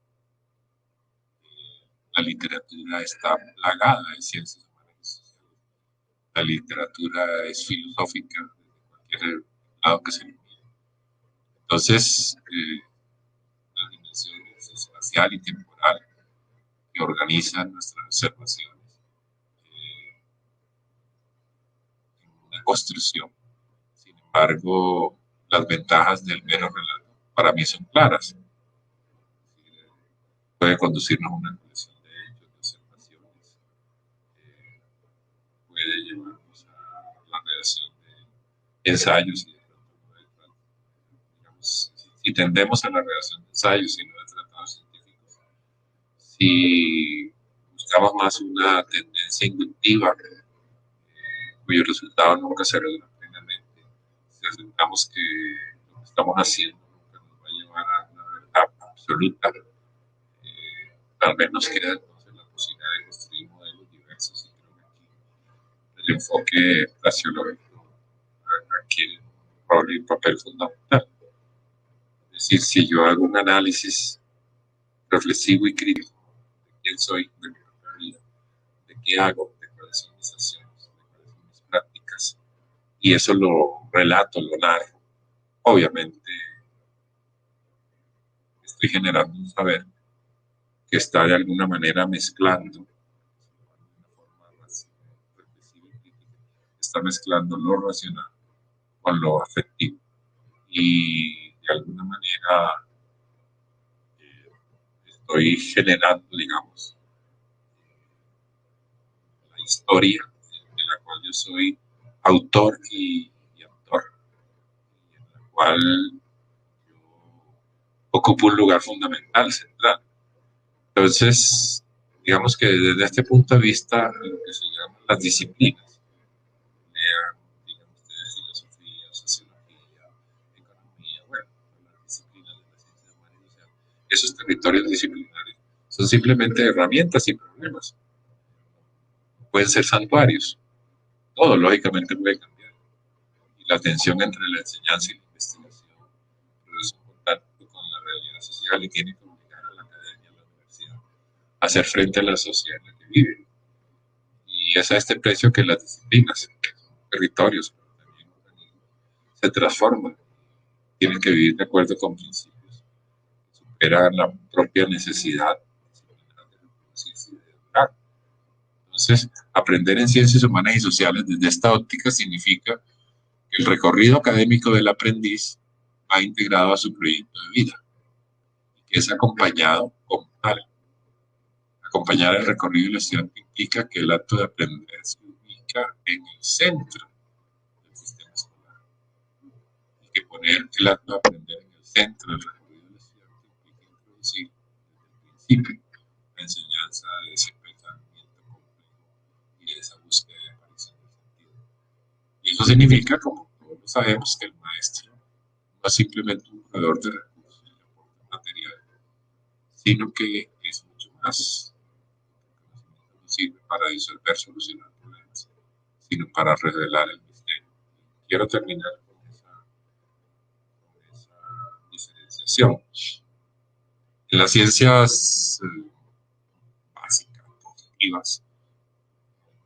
La literatura está plagada de ciencias humanas y sociales. La literatura es filosófica desde cualquier lado que se le mire. Entonces, las dimensiones espacial y temporal que organizan nuestras observaciones en una construcción. Sin embargo, las ventajas del mero relato para mí son claras. Puede conducirnos a una colección de hechos, de observaciones, puede llevarnos a la redacción de ensayos y de pronto, digamos, si tendemos a la redacción de ensayos y no de tratados científicos, si buscamos más una tendencia inductiva cuyo resultado nunca se resuelve plenamente, si aceptamos que lo que estamos haciendo nunca nos va a llevar a una verdad absoluta. Tal vez nos queda entonces la posibilidad de construir modelos diversos, y creo que aquí el enfoque glaciológico adquiere un rol y un papel fundamental. Es decir, si yo hago un análisis reflexivo y crítico de quién soy, de mi propia vida, de qué hago, de cuáles son mis acciones, de cuáles son mis prácticas, y eso lo relato, lo narro, obviamente estoy generando un saber que está de alguna manera mezclando, de una forma más reflexiva y crítica, está mezclando lo racional con lo afectivo, y de alguna manera estoy generando, digamos, la historia de la cual yo soy autor y actor, y en la cual yo ocupo un lugar fundamental, central. Entonces, digamos que desde este punto de vista, lo que se llaman las disciplinas, digan ustedes filosofía, sociología, economía, bueno, las disciplinas de las ciencias humanas y sociales, esos territorios disciplinares son simplemente herramientas y problemas. Pueden ser santuarios. Todo, lógicamente, puede cambiar. Y la tensión entre la enseñanza y la investigación produce un contacto con la realidad social y tiene que obligar a la academia, a la universidad, a hacer frente a la sociedad en la que vive. Y es a este precio que las disciplinas, territorios, pero también organismos, se transforman. Tienen que vivir de acuerdo con principios que superan la propia necesidad de reproducirse y de durar. Entonces, aprender en ciencias humanas y sociales desde esta óptica significa que el recorrido académico del aprendiz va integrado a su proyecto de vida y que es acompañado como tal. Acompañar el recorrido del estudiante implica que el acto de aprender se ubica en el centro del sistema escolar, y que poner el acto de aprender en el centro del recorrido del estudiante implica introducir desde el principio la enseñanza de ese pensamiento complejo y de esa búsqueda de aparición del sentido. Y eso significa, como todos sabemos, que el maestro no es simplemente un proveedor de recursos y de aporte material, sino que es mucho más. No sirve para disolver, solucionar problemas, sino para revelar el misterio. Quiero terminar con esa diferenciación. En las ciencias básicas, positivas,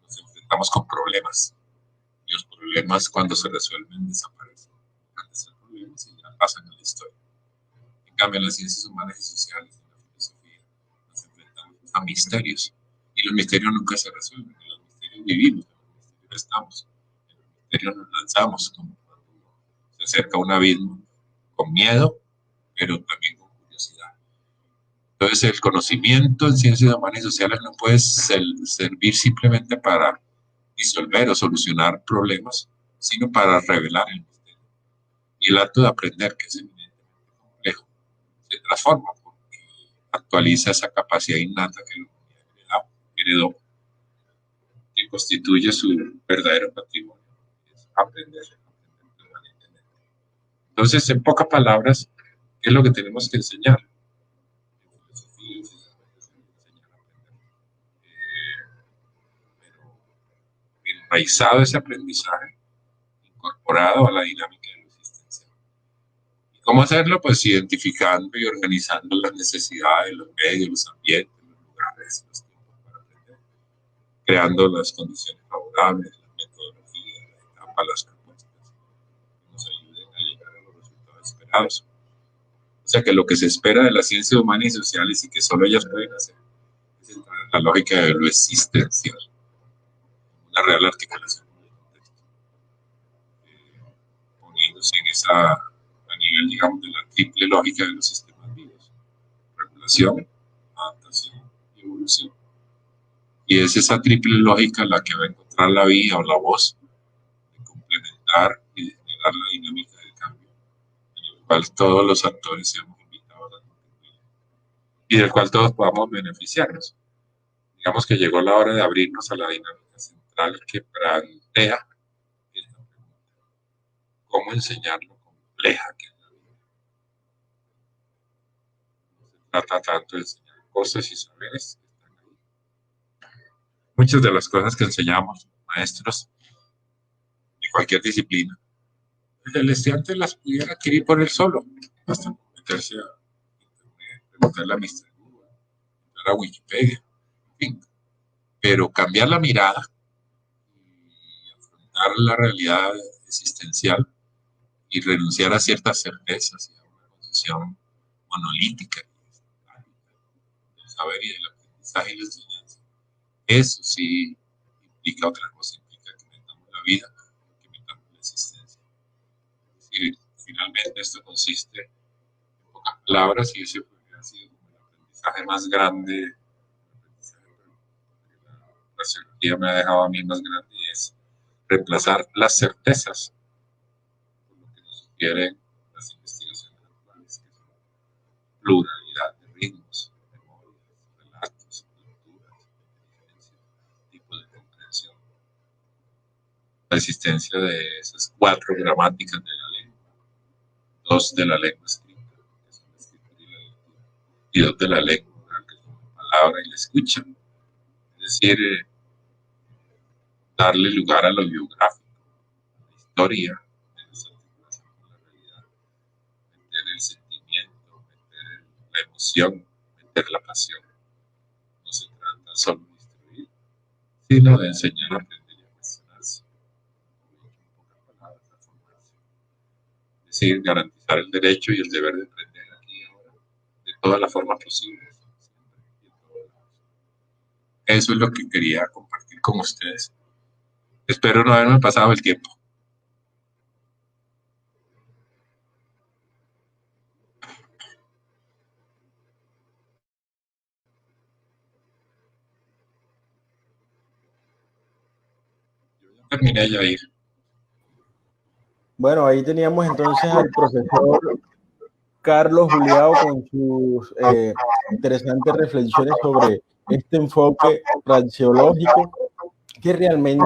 nos enfrentamos con problemas. Y los problemas, cuando se resuelven, desaparecen. Antes de problemas y ya pasan a la historia. En cambio, en las ciencias humanas y sociales, en la filosofía, nos enfrentamos a misterios. Y los misterios nunca se resuelven. En los misterios vivimos, en los misterios estamos. En los misterios nos lanzamos, como cuando uno se acerca a un abismo con miedo, pero también con curiosidad. Entonces, el conocimiento en ciencias humanas y sociales no puede servir simplemente para disolver o solucionar problemas, sino para revelar el misterio. Y el acto de aprender, que es eminentemente complejo, se transforma porque actualiza esa capacidad innata que la humanidad heredó, que constituye su verdadero patrimonio, es aprender permanentemente. Entonces, en pocas palabras, ¿qué es lo que tenemos que enseñar? En filosofía, enseñar a aprender. Pero enraizado ese aprendizaje, incorporado a la dinámica de lo existencial. ¿Y cómo hacerlo? Pues identificando y organizando las necesidades, los medios, los ambientes, los lugares, los tiempos para aprender, creando las condiciones favorables, las metodologías, las etapas, las propuestas que nos ayuden a llegar a los resultados esperados. O sea que lo que se espera de las ciencias humanas y sociales y que solo ellas pueden hacer es entrar en la lógica de lo existencial, una real articulación del contexto, poniéndose en esa, a nivel, digamos, de la triple lógica de los sistemas vivos: regulación, adaptación y evolución. Y es esa triple lógica la que va a encontrar la vía o la voz de complementar y de generar la dinámica del cambio, en el cual todos los actores seamos invitados a contribuir y del cual todos podamos beneficiarnos. Digamos que llegó la hora de abrirnos a la dinámica central que plantea esta pregunta: ¿cómo enseñar lo compleja que es la vida? trata tanto de enseñar cosas y saberes. Muchas de las cosas que enseñamos maestros de cualquier disciplina, el estudiante las pudiera adquirir por él solo, basta meterse a internet, preguntarle a Mr. Google, entrar a Wikipedia, en fin. Pero cambiar la mirada y afrontar la realidad existencial y renunciar a ciertas certezas y a una concepción monolítica del saber y del aprendizaje y la enseñanza, eso sí implica otra cosa, implica que metamos la vida, que metamos la existencia. Es decir, finalmente esto consiste en pocas palabras y ese ha sido como el aprendizaje más grande, la psicología me ha dejado a mí más grande, y es reemplazar las certezas por lo que nos sugieren las investigaciones actuales, que son pluralidad de ritmos, memorias, relatos, culturas, inteligencia, tipos de comprensión. La existencia de esas 4 gramáticas de la lengua, 2 de la lengua escrita, que son la escritura y la lectura, y 2 de la lengua oral, que son la palabra y la escucha. Es decir, darle lugar a lo biográfico, a la historia, de esa articulación con la realidad, meter el sentimiento, meter la emoción, meter la pasión. No se trata solo de instruir, sino de enseñar a aprender y a cuestionarse. En pocas palabras, a formarse. Es decir, garantizar el derecho y el deber de aprender aquí y ahora, de todas las formas posibles, siempre y en todos lados. Eso es lo que quería compartir con ustedes. Espero no haberme pasado el tiempo. Terminé ya ir. Bueno, ahí teníamos entonces al profesor Carlos Juliao con sus interesantes reflexiones sobre este enfoque praxeológico que realmente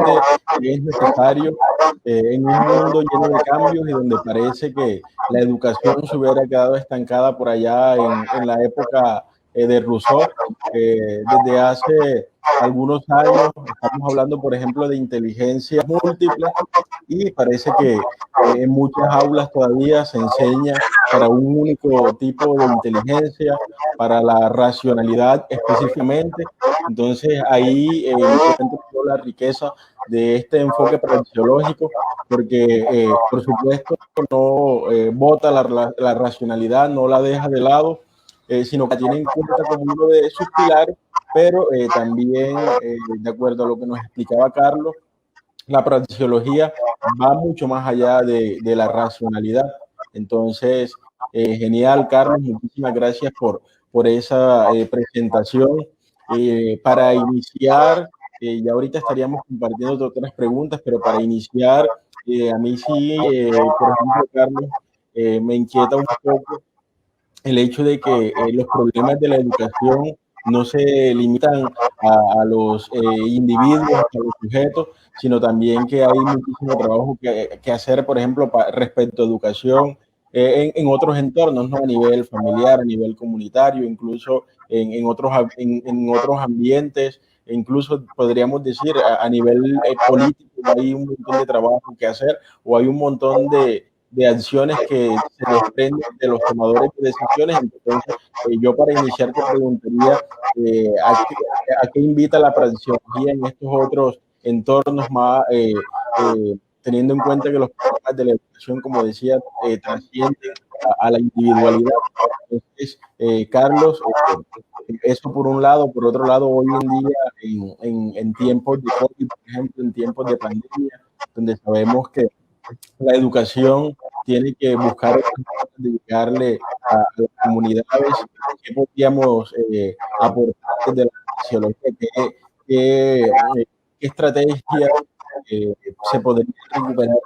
es necesario en un mundo lleno de cambios y donde parece que la educación se hubiera quedado estancada por allá en la época de Rousseau. Desde hace algunos años estamos hablando, por ejemplo, de inteligencia múltiple y parece que en muchas aulas todavía se enseña para un único tipo de inteligencia, para la racionalidad específicamente. Entonces ahí encuentro la riqueza de este enfoque praxeológico, porque por supuesto no bota la racionalidad, no la deja de lado, sino que la tiene en cuenta como uno de sus pilares, pero también, de acuerdo a lo que nos explicaba Carlos, la praxeología va mucho más allá de la racionalidad. Entonces, genial, Carlos, muchísimas gracias por esa presentación. Para iniciar, ya ahorita estaríamos compartiendo otras preguntas, pero para iniciar, a mí sí, por ejemplo, Carlos, me inquieta un poco el hecho de que los problemas de la educación no se limitan a los individuos, a los sujetos, sino también que hay muchísimo trabajo que hacer, por ejemplo, respecto a educación en otros entornos, ¿no? A nivel familiar, a nivel comunitario, incluso en otros ambientes, e incluso podríamos decir a nivel político hay un montón de trabajo que hacer o hay un montón de acciones que se desprenden de los tomadores de decisiones. Entonces, yo para iniciar te preguntaría ¿a qué invita la praxeología en estos otros entornos más, teniendo en cuenta que los problemas de la educación, como decía, trascienden a la individualidad? Entonces, Carlos, eso por un lado. Por otro lado, hoy en día, en tiempos de COVID, por ejemplo, en tiempos de pandemia, donde sabemos que la educación tiene que buscar dedicarle a las comunidades, qué podríamos aportar desde la sociología, qué estrategia se podría recuperar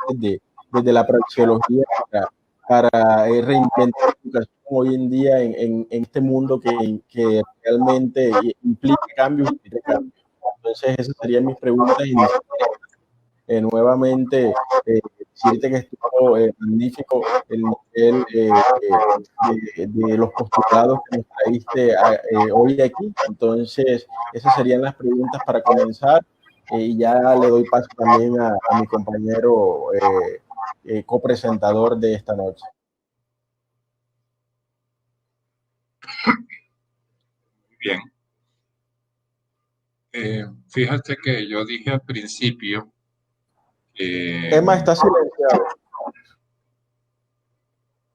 desde la praxeología para reinventar la educación hoy en día en este mundo que realmente implica cambios. Entonces, esas serían mis preguntas iniciales. nuevamente decirte que estuvo magnífico el nivel de los postulados que nos traíste hoy aquí. Entonces, esas serían las preguntas para comenzar. Y ya le doy paso también a mi compañero copresentador de esta noche. Bien. Fíjate que yo dije al principio que... Emma está silenciado.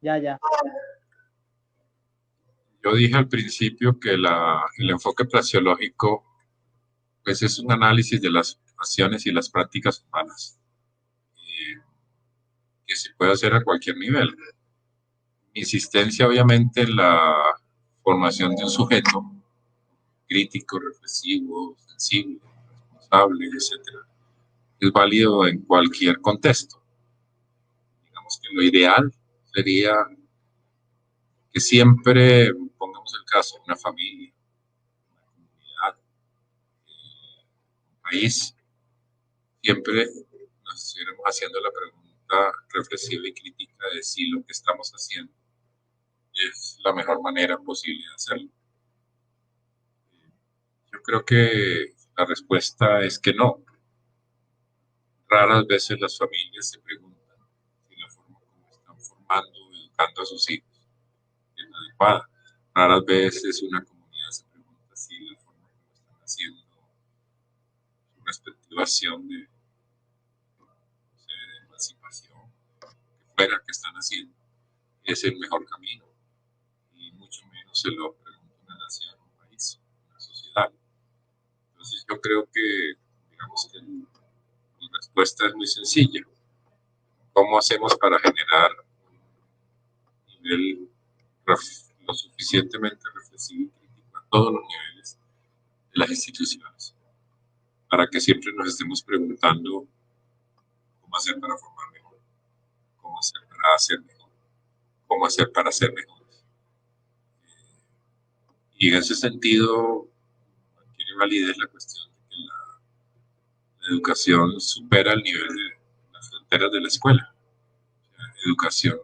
Ya. Yo dije al principio que el enfoque praxeológico pues es un análisis de las acciones y las prácticas humanas que se puede hacer a cualquier nivel. Mi insistencia obviamente en la formación de un sujeto crítico, reflexivo, sensible, responsable, etc. Es válido en cualquier contexto. Digamos que lo ideal sería que siempre, pongamos el caso, una familia, una comunidad, un país, siempre nos estuviéramos haciendo la pregunta reflexiva y crítica de si lo que estamos haciendo es la mejor manera posible de hacerlo. Yo creo que la respuesta es que no. Raras veces las familias se preguntan si la forma como están formando o educando a sus hijos es la adecuada. Raras veces una comunidad se pregunta si la forma como están haciendo su respectiva acción de emancipación, que fuera que están haciendo, es el mejor camino. Y mucho menos se lo pregunta una nación, un país, una sociedad. Entonces yo creo que, digamos que la respuesta es muy sencilla. ¿Cómo hacemos para generar un nivel lo suficientemente reflexivo y crítico a todos los niveles de las instituciones? Para que siempre nos estemos preguntando cómo hacer para formar mejor, cómo hacer para hacer mejor, cómo hacer para ser mejores. Y en ese sentido, tiene validez la cuestión de que la educación supera el nivel de las fronteras de la escuela. O sea, educación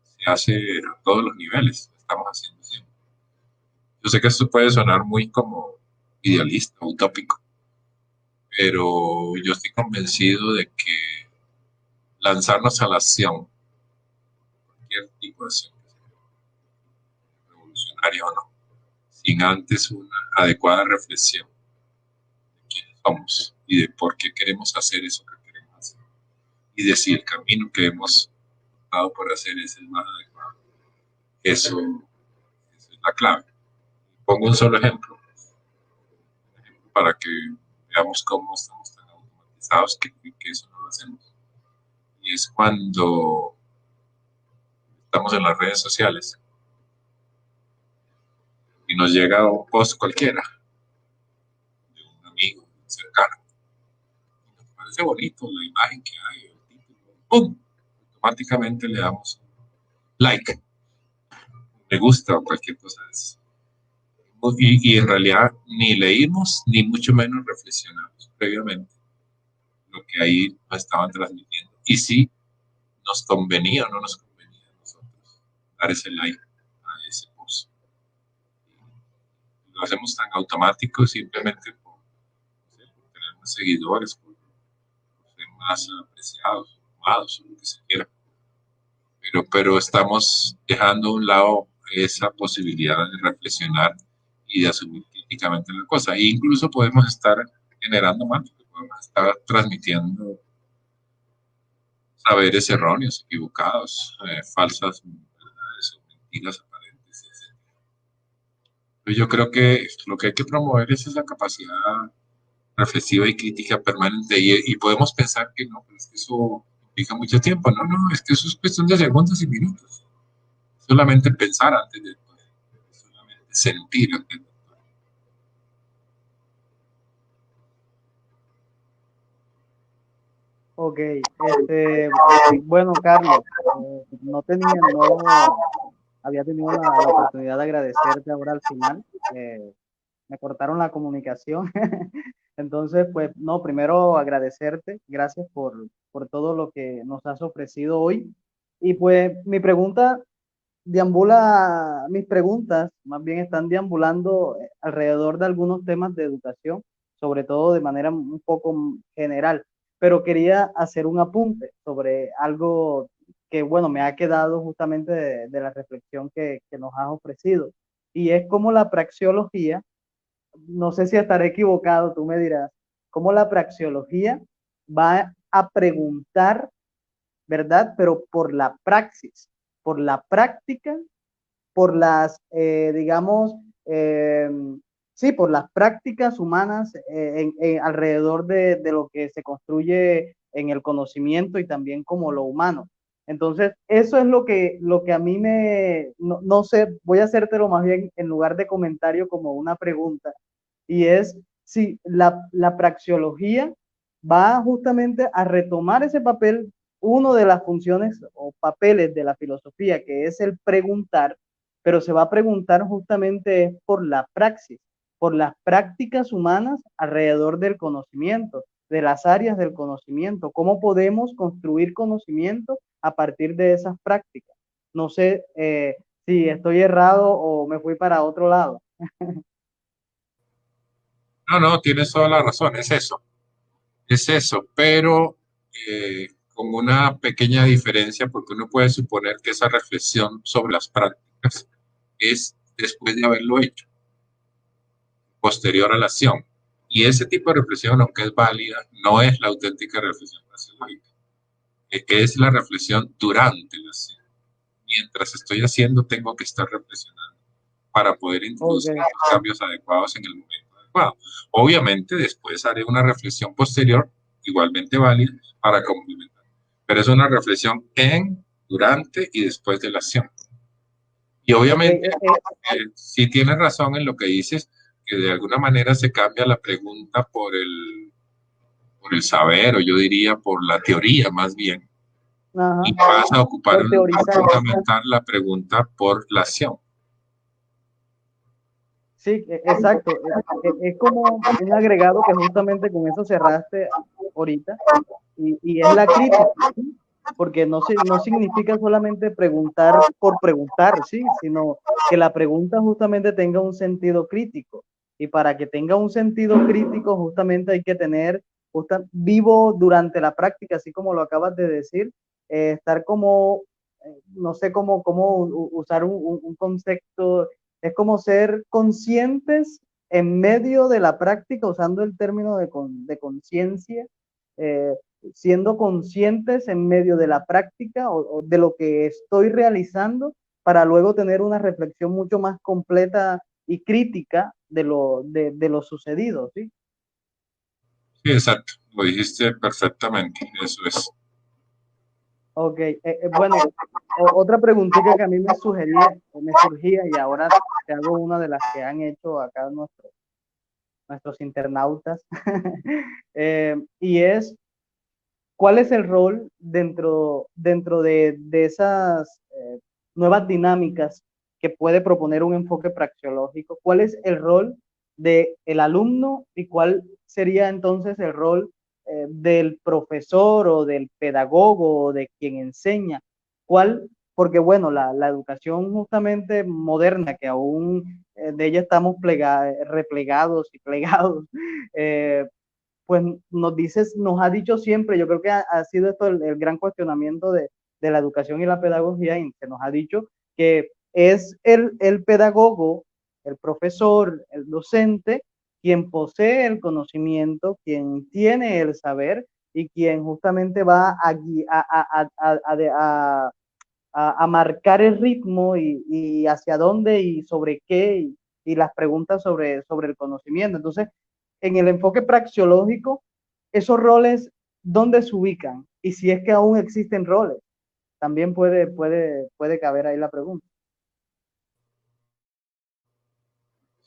se hace a todos los niveles, lo estamos haciendo siempre. Yo sé que esto puede sonar muy como idealista, utópico, pero yo estoy convencido de que lanzarnos a la acción, cualquier tipo de acción, revolucionaria o no, sin antes una adecuada reflexión de quiénes somos y de por qué queremos hacer eso que queremos hacer, y de si el camino que hemos optado por hacer es el más adecuado. Eso es la clave. Pongo un solo ejemplo para que veamos cómo estamos tan automatizados que eso no lo hacemos. Y es cuando estamos en las redes sociales y nos llega un post cualquiera de un amigo cercano. Y nos parece bonito la imagen que hay, el título, ¡pum! Automáticamente le damos like, me gusta o cualquier cosa de eso. Y en realidad ni leímos ni mucho menos reflexionamos previamente lo que ahí nos estaban transmitiendo y si nos convenía o no nos convenía a nosotros dar ese like a ese post. Lo hacemos tan automático simplemente por, no sé, por tener más seguidores, por ser más apreciados, amados, o lo que se quiera. Pero estamos dejando a un lado esa posibilidad de reflexionar y de asumir críticamente la cosa. E incluso podemos estar generando mal, podemos estar transmitiendo saberes erróneos, equivocados, falsas verdades o mentiras aparentes, etc. Pero yo creo que lo que hay que promover es esa capacidad reflexiva y crítica permanente. Y podemos pensar que no, pero es que eso implica mucho tiempo. No, es que eso es cuestión de segundos y minutos. Solamente pensar antes de actuar, solamente sentir antes de actuar. Ok, bueno, Carlos, no había tenido la oportunidad de agradecerte ahora al final. Me cortaron la comunicación, Entonces, pues, no, primero agradecerte, gracias por todo lo que nos has ofrecido hoy. Y pues mi pregunta mis preguntas más bien están deambulando alrededor de algunos temas de educación, sobre todo de manera un poco general, pero quería hacer un apunte sobre algo que, bueno, me ha quedado justamente de la reflexión que nos has ofrecido, y es cómo la praxeología, no sé si estaré equivocado, tú me dirás, cómo la praxeología va a preguntar, ¿verdad? Pero por la praxis, por la práctica, por las, digamos, eh, sí, por las prácticas humanas alrededor de lo que se construye en el conocimiento y también como lo humano. Entonces, eso es lo que a mí no, no sé, voy a hacértelo más bien en lugar de comentario como una pregunta, y es si la praxeología va justamente a retomar ese papel, uno de las funciones o papeles de la filosofía, que es el preguntar, pero se va a preguntar justamente por la praxis, por las prácticas humanas alrededor del conocimiento, de las áreas del conocimiento, cómo podemos construir conocimiento a partir de esas prácticas. No sé si estoy errado o me fui para otro lado. No, no, tienes toda la razón, es eso, pero con una pequeña diferencia, porque uno puede suponer que esa reflexión sobre las prácticas es después de haberlo hecho, posterior a la acción. Y ese tipo de reflexión, aunque es válida, no es la auténtica reflexión praxeológica, es la reflexión durante la acción. Mientras estoy haciendo, tengo que estar reflexionando para poder introducir Okay. los cambios adecuados en el momento adecuado. Obviamente, después haré una reflexión posterior, igualmente válida, para complementar. Pero es una reflexión en, durante y después de la acción. Y Okay. obviamente, sí tienes razón en lo que dices, que de alguna manera se cambia la pregunta por el saber, o yo diría por la teoría más bien, Ajá. y vas a ocupar Por un lugar teorizar. fundamental la pregunta por la acción. Sí, exacto. Es como un agregado que justamente con eso cerraste ahorita, y es la crítica, ¿sí? Porque no significa solamente preguntar por preguntar, ¿sí? Sino que la pregunta justamente tenga un sentido crítico. Y para que tenga un sentido crítico, justamente hay que tener vivo durante la práctica, así como lo acabas de decir, estar como, no sé cómo usar un concepto, es como ser conscientes en medio de la práctica, usando el término de conciencia, eh, siendo conscientes en medio de la práctica o de lo que estoy realizando, para luego tener una reflexión mucho más completa y crítica de lo sucedido, ¿sí? Sí, exacto, lo dijiste perfectamente, eso es. Ok, bueno, otra preguntita que a mí me surgía, y ahora te hago una de las que han hecho acá nuestros internautas, y es, ¿cuál es el rol dentro de esas nuevas dinámicas que puede proponer un enfoque praxeológico? ¿Cuál es el rol del alumno y cuál sería entonces el rol del profesor o del pedagogo o de quien enseña? ¿Cuál? Porque bueno, la educación justamente moderna, que aún de ella estamos replegados y plegados, eh, pues nos ha dicho siempre, yo creo que ha sido esto el gran cuestionamiento de la educación y la pedagogía, y se nos ha dicho que es el pedagogo, el profesor, el docente, quien posee el conocimiento, quien tiene el saber y quien justamente va a marcar el ritmo y hacia dónde y sobre qué y las preguntas sobre el conocimiento. Entonces, en el enfoque praxeológico, esos roles, ¿dónde se ubican? Y si es que aún existen roles, también puede caber ahí la pregunta.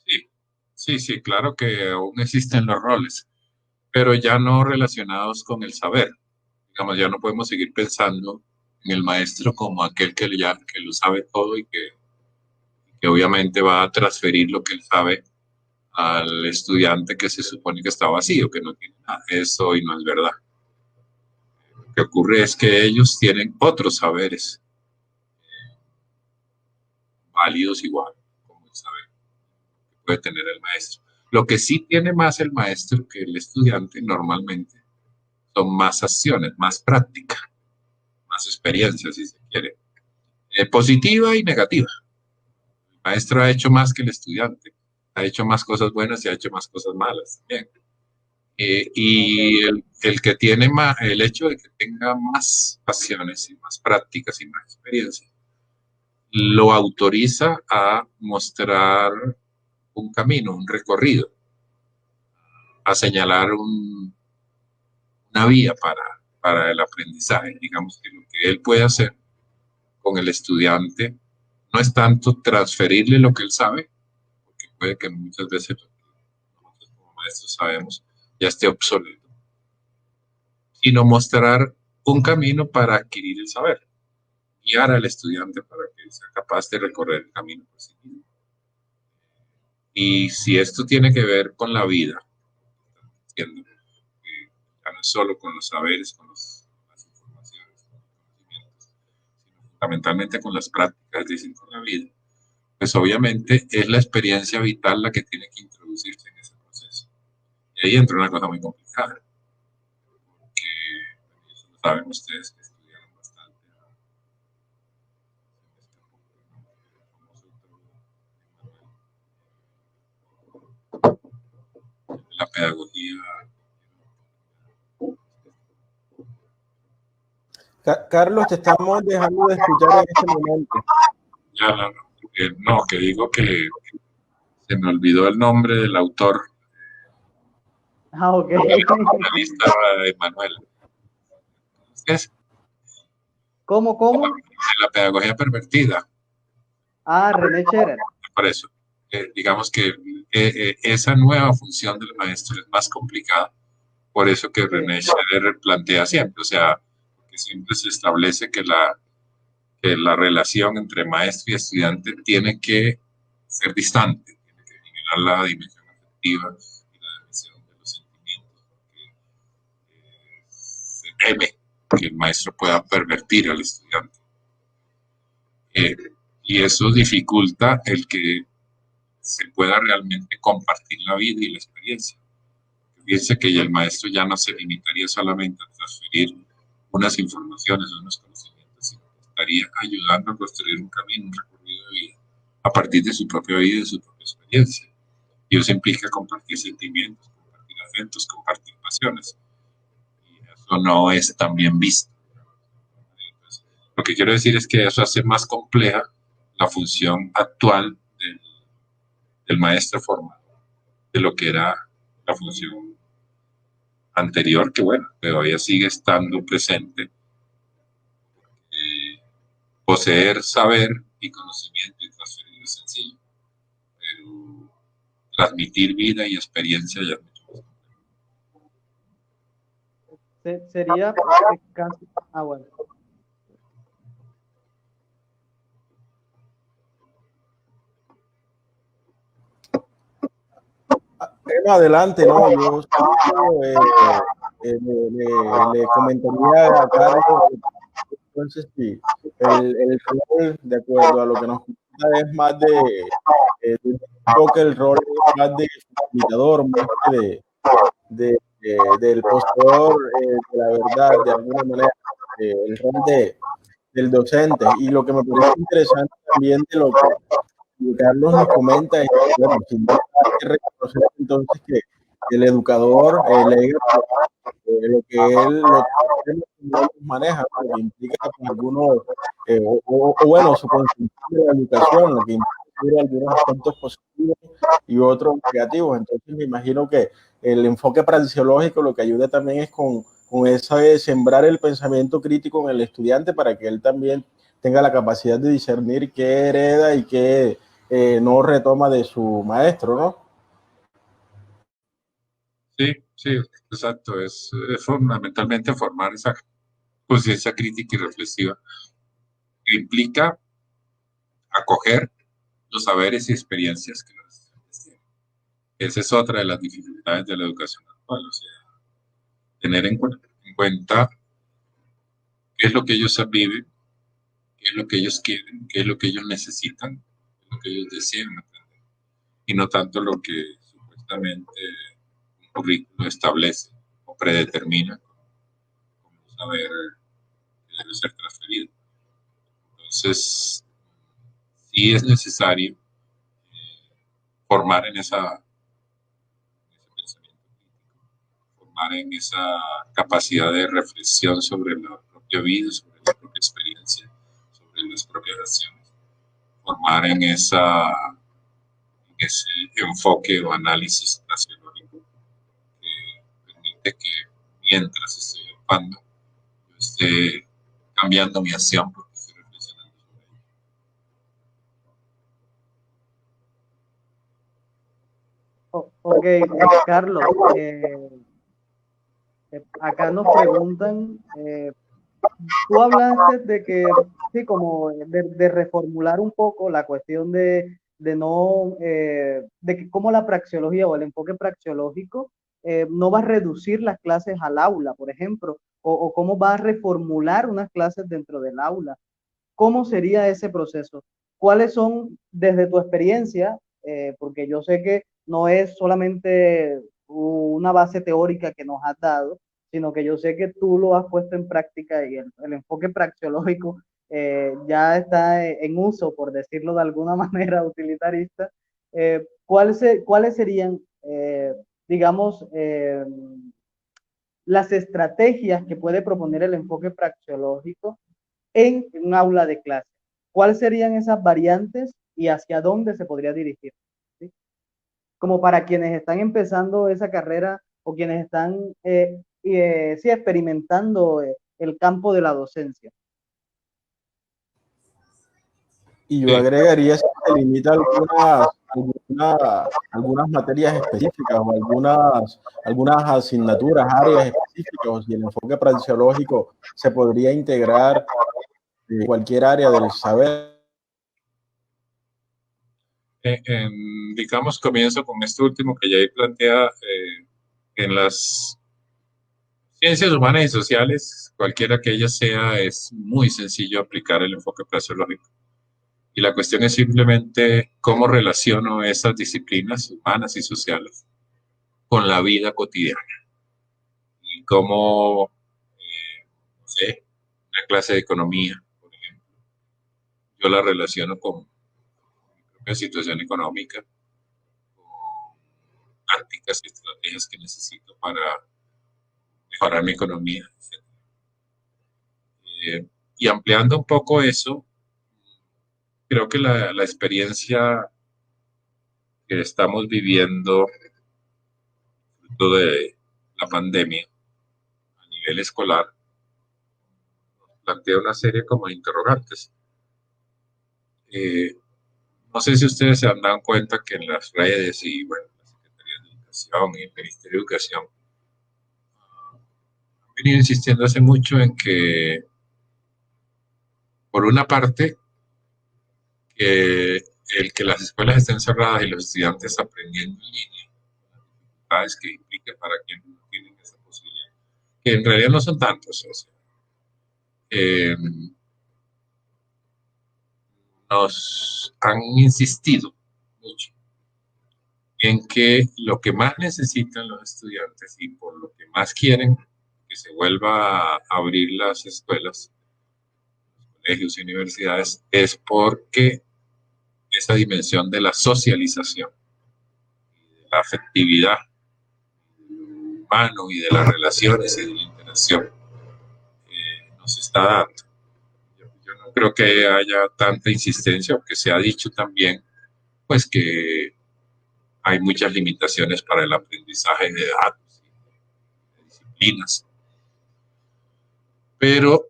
Sí, sí, sí, claro que aún existen los roles, pero ya no relacionados con el saber. Digamos, ya no podemos seguir pensando en el maestro como aquel que lo sabe todo y que obviamente va a transferir lo que él sabe al estudiante que se supone que está vacío, que no tiene nada. Eso hoy no es verdad. Lo que ocurre es que ellos tienen otros saberes válidos igual, como el saber que puede tener el maestro. Lo que sí tiene más el maestro que el estudiante normalmente son más acciones, más práctica, más experiencia, si se quiere, positiva y negativa. El maestro ha hecho más que el estudiante, ha hecho más cosas buenas y ha hecho más cosas malas también. Y el que tiene más, el hecho de que tenga más pasiones y más prácticas y más experiencia, lo autoriza a mostrar un camino, un recorrido, a señalar una vía para el aprendizaje. Digamos que lo que él puede hacer con el estudiante no es tanto transferirle lo que él sabe, porque puede que muchas veces nosotros como maestros sabemos ya esté obsoleto, sino mostrar un camino para adquirir el saber, guiar al estudiante para que sea capaz de recorrer el camino por sí mismo. Y si esto tiene que ver con la vida, entiendo que ya no es solo con los saberes, con las informaciones, con los conocimientos, sino fundamentalmente con las prácticas, dicen, con la vida, pues obviamente es la experiencia vital la que tiene que introducirse en ese proceso. Y ahí entra una cosa muy complicada, porque eso lo saben ustedes que estudiaron bastante la pedagogía. Carlos, te estamos dejando de escuchar en este momento. Ya, no, que digo que se me olvidó el nombre del autor. Ok. La lista de Manuel. Es ¿Cómo? la pedagogía pervertida. Ah, René Scherer. Por eso, digamos que esa nueva función del maestro es más complicada. Por eso que René Scherer plantea siempre, o sea, que siempre se establece que la relación entre maestro y estudiante tiene que ser distante, tiene que eliminar la dimensión afectiva y la dimensión de los sentimientos, porque se teme que el maestro pueda pervertir al estudiante. Y eso dificulta el que se pueda realmente compartir la vida y la experiencia. Fíjense que el maestro ya no se limitaría solamente a transferir unas informaciones o unos conocimientos, sino que estaría ayudando a construir un camino, un recorrido de vida, a partir de su propia vida y de su propia experiencia. Y eso implica compartir sentimientos, compartir afectos, compartir pasiones. Y eso no es tan bien visto. Entonces, lo que quiero decir es que eso hace más compleja la función actual del maestro formador de lo que era la función anterior, que bueno, todavía sigue estando presente. Poseer saber y conocimiento y transferir es sencillo, pero transmitir vida y experiencia ya es mucho más complejo. Sería casi... Ah, bueno. Adelante, ¿no? Yo le comentaría a Carlos, entonces, sí, el rol, de acuerdo a lo que nos cuenta, es más el rol es más de facilitador, más que del poseedor de la verdad, de alguna manera, el rol del docente. Y lo que me parece interesante también de lo que Carlos nos comenta es que, bueno, sin duda hay que reconocer entonces que el educador lo que él maneja, lo que implica pues, algunos, bueno, su concepción de la educación, lo que implica algunos aspectos positivos y otros negativos. Entonces me imagino que el enfoque praxeológico lo que ayuda también es con esa de sembrar el pensamiento crítico en el estudiante para que él también tenga la capacidad de discernir qué hereda y qué no retoma de su maestro, ¿no? Sí, sí, exacto. Es fundamentalmente formar esa conciencia crítica y reflexiva que implica acoger los saberes y experiencias que los estudiantes tienen. Esa es otra de las dificultades de la educación actual, o sea, tener en cuenta qué es lo que ellos viven, qué es lo que ellos quieren, qué es lo que ellos necesitan, qué es lo que ellos desean aprender, y no tanto lo que supuestamente un currículo establece o predetermina como saber que debe ser transferido. Entonces, sí es necesario formar en ese pensamiento crítico, formar en esa capacidad de reflexión sobre la propia vida, sobre la propia experiencia, sobre las propias acciones, formar en ese enfoque o análisis nacionológico que permite que mientras estoy actuando, yo esté cambiando mi acción porque estoy reflexionando sobre ello. Ok, Carlos, acá nos preguntan, tú hablaste de que, sí, como de reformular un poco la cuestión de no, de que cómo la praxeología o el enfoque praxeológico no va a reducir las clases al aula, por ejemplo, o cómo va a reformular unas clases dentro del aula. ¿Cómo sería ese proceso? ¿Cuáles son, desde tu experiencia, porque yo sé que no es solamente una base teórica que nos has dado, sino que yo sé que tú lo has puesto en práctica y el enfoque praxeológico ya está en uso, por decirlo de alguna manera utilitarista? ¿Cuáles serían, digamos, las estrategias que puede proponer el enfoque praxeológico en un aula de clase? ¿Cuáles serían esas variantes y hacia dónde se podría dirigir? ¿Sí? Como para quienes están empezando esa carrera o quienes están sí, experimentando el campo de la docencia. Y yo Sí, agregaría si se limita algunas materias específicas o algunas asignaturas, áreas específicas, o si el enfoque praxeológico se podría integrar en cualquier área del saber. digamos, comienzo con esto último que ya plantea en las ciencias humanas y sociales, cualquiera que ella sea, es muy sencillo aplicar el enfoque placeológico. Y la cuestión es simplemente cómo relaciono esas disciplinas humanas y sociales con la vida cotidiana. Y cómo, no sé, una clase de economía, por ejemplo, yo la relaciono con mi propia situación económica, con tácticas y estrategias que necesito para mejorar mi economía, etc. Y ampliando un poco eso, creo que la experiencia que estamos viviendo fruto de la pandemia a nivel escolar plantea una serie como de interrogantes. Eh, no sé si ustedes se han dado cuenta que en las redes y bueno, la Secretaría de Educación y el Ministerio de Educación han venido insistiendo hace mucho en que, por una parte, que el que las escuelas estén cerradas y los estudiantes aprendiendo en línea, las dificultades que implica para quienes no tienen esa posibilidad, que en realidad no son tantos. O sea, eh, nos han insistido mucho en que lo que más necesitan los estudiantes y por lo que más quieren que se vuelva a abrir las escuelas, los colegios y universidades es porque esa dimensión de la socialización, de la afectividad humano y de las relaciones y de la interacción nos está dando. Yo no creo que haya tanta insistencia, aunque se ha dicho también, pues que hay muchas limitaciones para el aprendizaje de datos y de disciplinas. Pero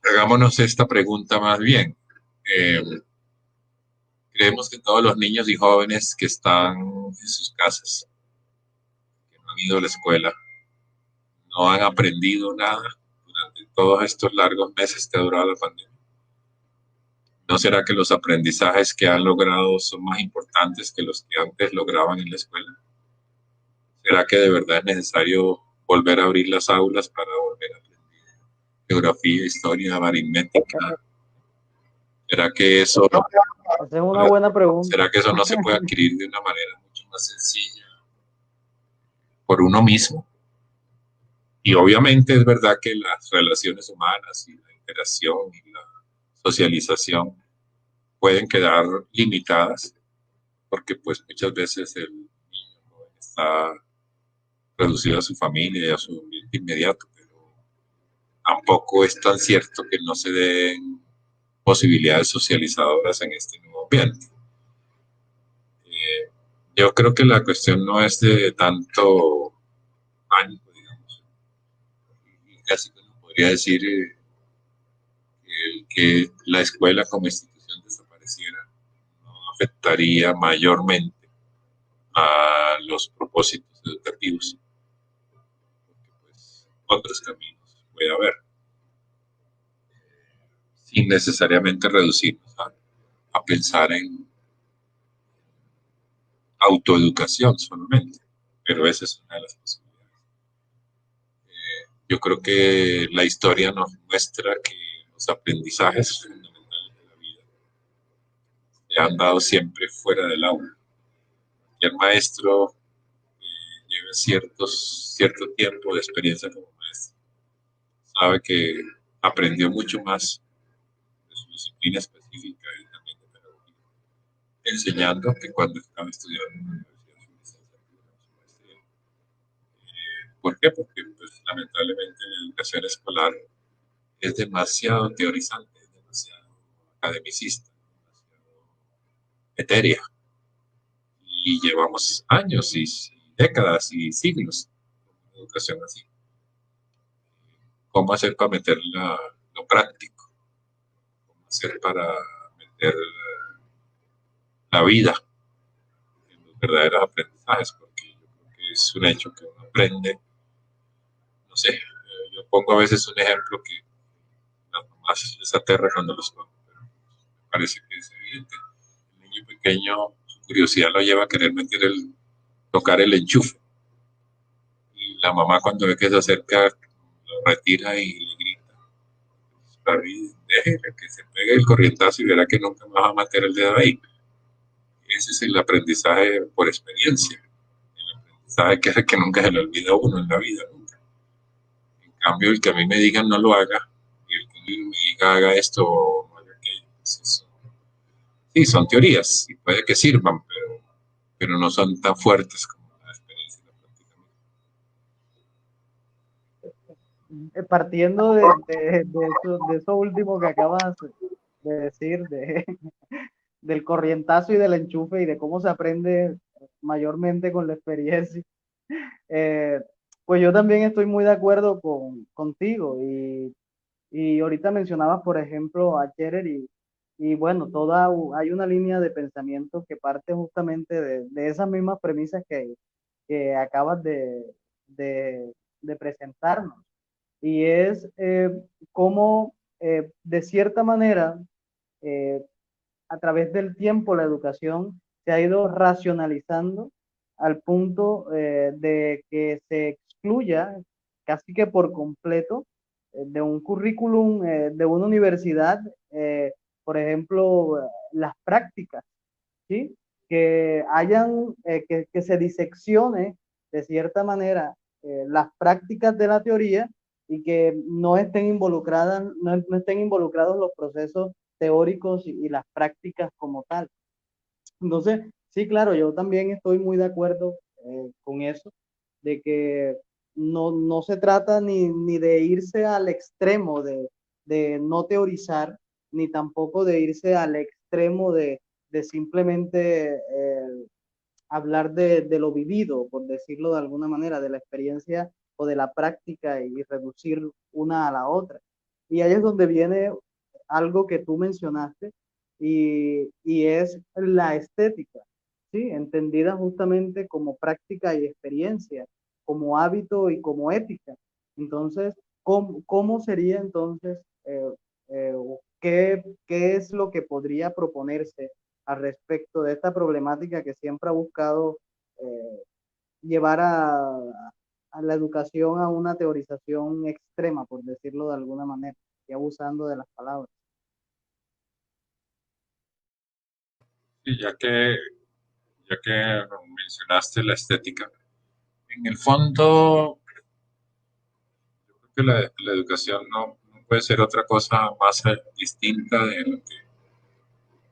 hagámonos esta pregunta más bien. Eh, Creemos que todos los niños y jóvenes que están en sus casas, que no han ido a la escuela, no han aprendido nada durante todos estos largos meses que ha durado la pandemia. ¿No será que los aprendizajes que han logrado son más importantes que los que antes lograban en la escuela? ¿Será que de verdad es necesario volver a abrir las aulas para volver a aprender geografía, historia, aritmética? ¿Será que eso, Esa es una buena pregunta. será que eso no se puede adquirir de una manera mucho más sencilla por uno mismo? Y obviamente es verdad que las relaciones humanas y la interacción y la socialización pueden quedar limitadas porque pues muchas veces el niño joven está reducido a su familia y a su ambiente inmediato, pero tampoco es tan cierto que no se den posibilidades socializadoras en este nuevo ambiente. Yo creo que la cuestión no es de tanto pánico, digamos, y casi que uno podría decir que la escuela como institución desapareciera no afectaría mayormente a los propósitos educativos, porque pues otros caminos puede haber, sin necesariamente reducirnos a pensar en autoeducación solamente, pero esa es una de las posibilidades. Yo creo que la historia nos muestra que los aprendizajes fundamentales de la vida se han dado siempre fuera del aula. Y el maestro lleva cierto tiempo de experiencia como maestro, sabe que aprendió mucho más de su disciplina específica y también de pedagogía, enseñando que cuando estaba estudiando en la universidad, su licenciatura, su maestría. ¿Por qué? Porque pues, lamentablemente la educación escolar es demasiado teorizante, es demasiado academicista, demasiado etérea. Y llevamos años y décadas y siglos de educación así. ¿Cómo hacer para meter lo práctico? ¿Cómo hacer para meter la vida en los verdaderos aprendizajes? Porque yo creo que es un hecho que uno aprende, no sé, yo pongo a veces un ejemplo que las mamás les aterra cuando los pongo, pero me parece que es evidente. El niño pequeño, su curiosidad lo lleva a querer tocar el enchufe. Y la mamá cuando ve que se acerca, lo retira y le grita, David, déjele que se pegue el corrientazo y verá que nunca más va a meter el dedo ahí. Ese es el aprendizaje por experiencia. El aprendizaje que nunca se le olvida a uno en la vida, nunca. En cambio, el que a mí me digan no lo haga, y el que me diga haga esto o haga aquello, pues eso. Sí, son teorías y puede que sirvan, pero no son tan fuertes como la experiencia y la práctica. Partiendo de eso último que acabas de decir, del corrientazo y del enchufe y de cómo se aprende mayormente con la experiencia, eh, pues yo también estoy muy de acuerdo contigo y ahorita mencionabas, por ejemplo, a Scherer y bueno, hay una línea de pensamiento que parte justamente de esas mismas premisas que acabas de, de presentarnos y es cómo de cierta manera eh, a través del tiempo la educación se ha ido racionalizando al punto de que se excluya casi que por completo de un currículum de una universidad, por ejemplo, las prácticas, ¿sí? Que se diseccione de cierta manera las prácticas de la teoría y que no estén involucrados los procesos teóricos y las prácticas como tal. Entonces, sí, claro, yo también estoy muy de acuerdo con eso, de que no se trata ni de irse al extremo de no teorizar, ni tampoco de irse al extremo de simplemente hablar de lo vivido, por decirlo de alguna manera, de la experiencia o de la práctica y reducir una a la otra. Y ahí es donde viene algo que tú mencionaste y es la estética, ¿sí? Entendida justamente como práctica y experiencia, como hábito y como ética. Entonces, ¿cómo sería entonces, ¿qué es lo que podría proponerse al respecto de esta problemática que siempre ha buscado llevar a la educación a una teorización extrema, por decirlo de alguna manera, y abusando de las palabras? Y ya que mencionaste la estética, en el fondo, yo creo que la educación no puede ser otra cosa más distinta de lo que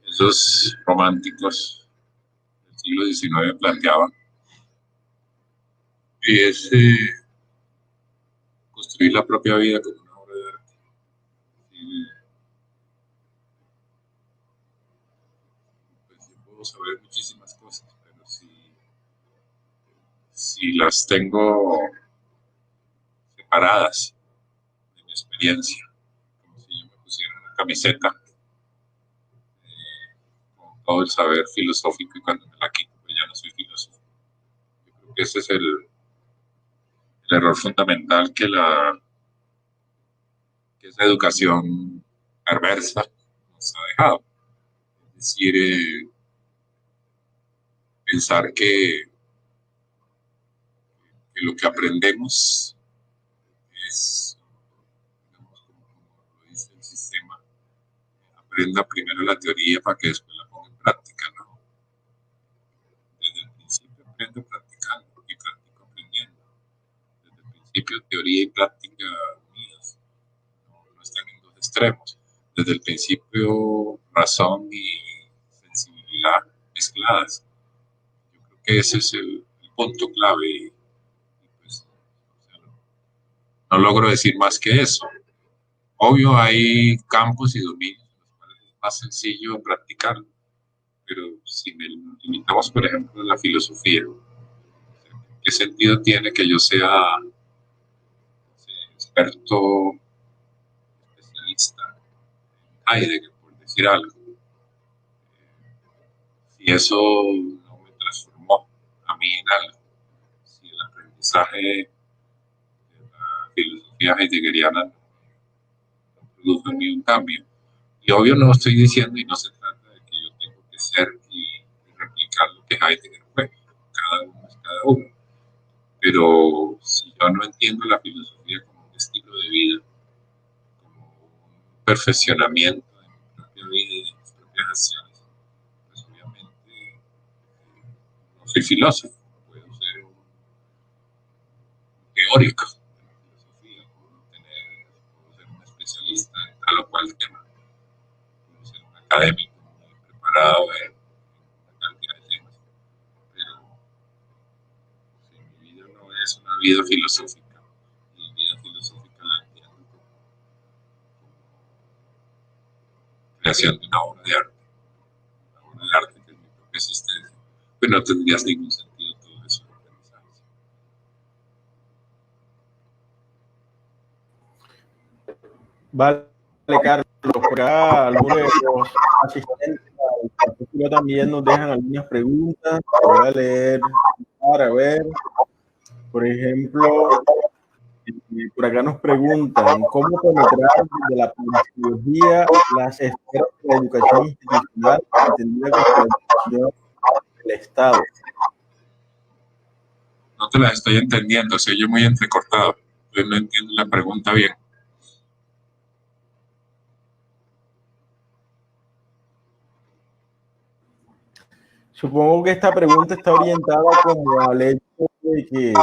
esos románticos del siglo XIX planteaban. Y es construir la propia vida como una obra de arte. Y, pues yo puedo saber muchísimas cosas, pero si las tengo separadas de mi experiencia, como si yo me pusiera una camiseta con todo el saber filosófico y cuando me la quito, pues ya no soy filósofo. Yo creo que ese es el error fundamental que esa educación perversa nos ha dejado. Es decir, pensar que lo que aprendemos es, digamos, como lo dice el sistema, aprenda primero la teoría para que después la ponga en práctica, ¿no? Desde el principio aprendo practicando y practico aprendiendo. Desde el principio teoría y práctica unidas, no están en dos extremos. Desde el principio razón y sensibilidad mezcladas. Yo creo que ese es el punto clave y pues, o sea, no logro decir más que eso. Obvio, hay campos y dominios en los cuales es más sencillo practicarlo, pero si me limitamos, por ejemplo, a la filosofía, ¿qué sentido tiene que yo sea experto, especialista en Heidegger, por decir algo? Si eso no me transformó a mí en algo, si el aprendizaje de la filosofía heideggeriana no produjo en mí un cambio. Y obvio no estoy diciendo y no se trata de que yo tengo que ser y replicar lo que Heidegger fue. Cada uno es cada uno. Pero si yo no entiendo la filosofía como un estilo de vida, como un perfeccionamiento de mi propia vida y de mis propias acciones, pues obviamente no soy filósofo, puedo ser un teórico de la filosofía, puedo ser un especialista en tal o cual tema, puedo ser un académico muy preparado en una cantidad de temas, pero si mi vida no es una vida filosófica, mi vida filosófica la entiendo como creación de una obra de arte, una obra de arte que es mi propia existencia, pues no tendrías ningún sentido todo eso. Vale, Carlos, por acá algunos de los asistentes al capítulo también nos dejan algunas preguntas. Voy a leer para ver, por ejemplo, por acá nos preguntan cómo penetrar desde la psicología las esferas de la educación institucional entendida como la educación del Estado. No te las estoy entendiendo, se oye muy entrecortado, entonces no entiendo la pregunta bien. Supongo que esta pregunta está orientada como al hecho de que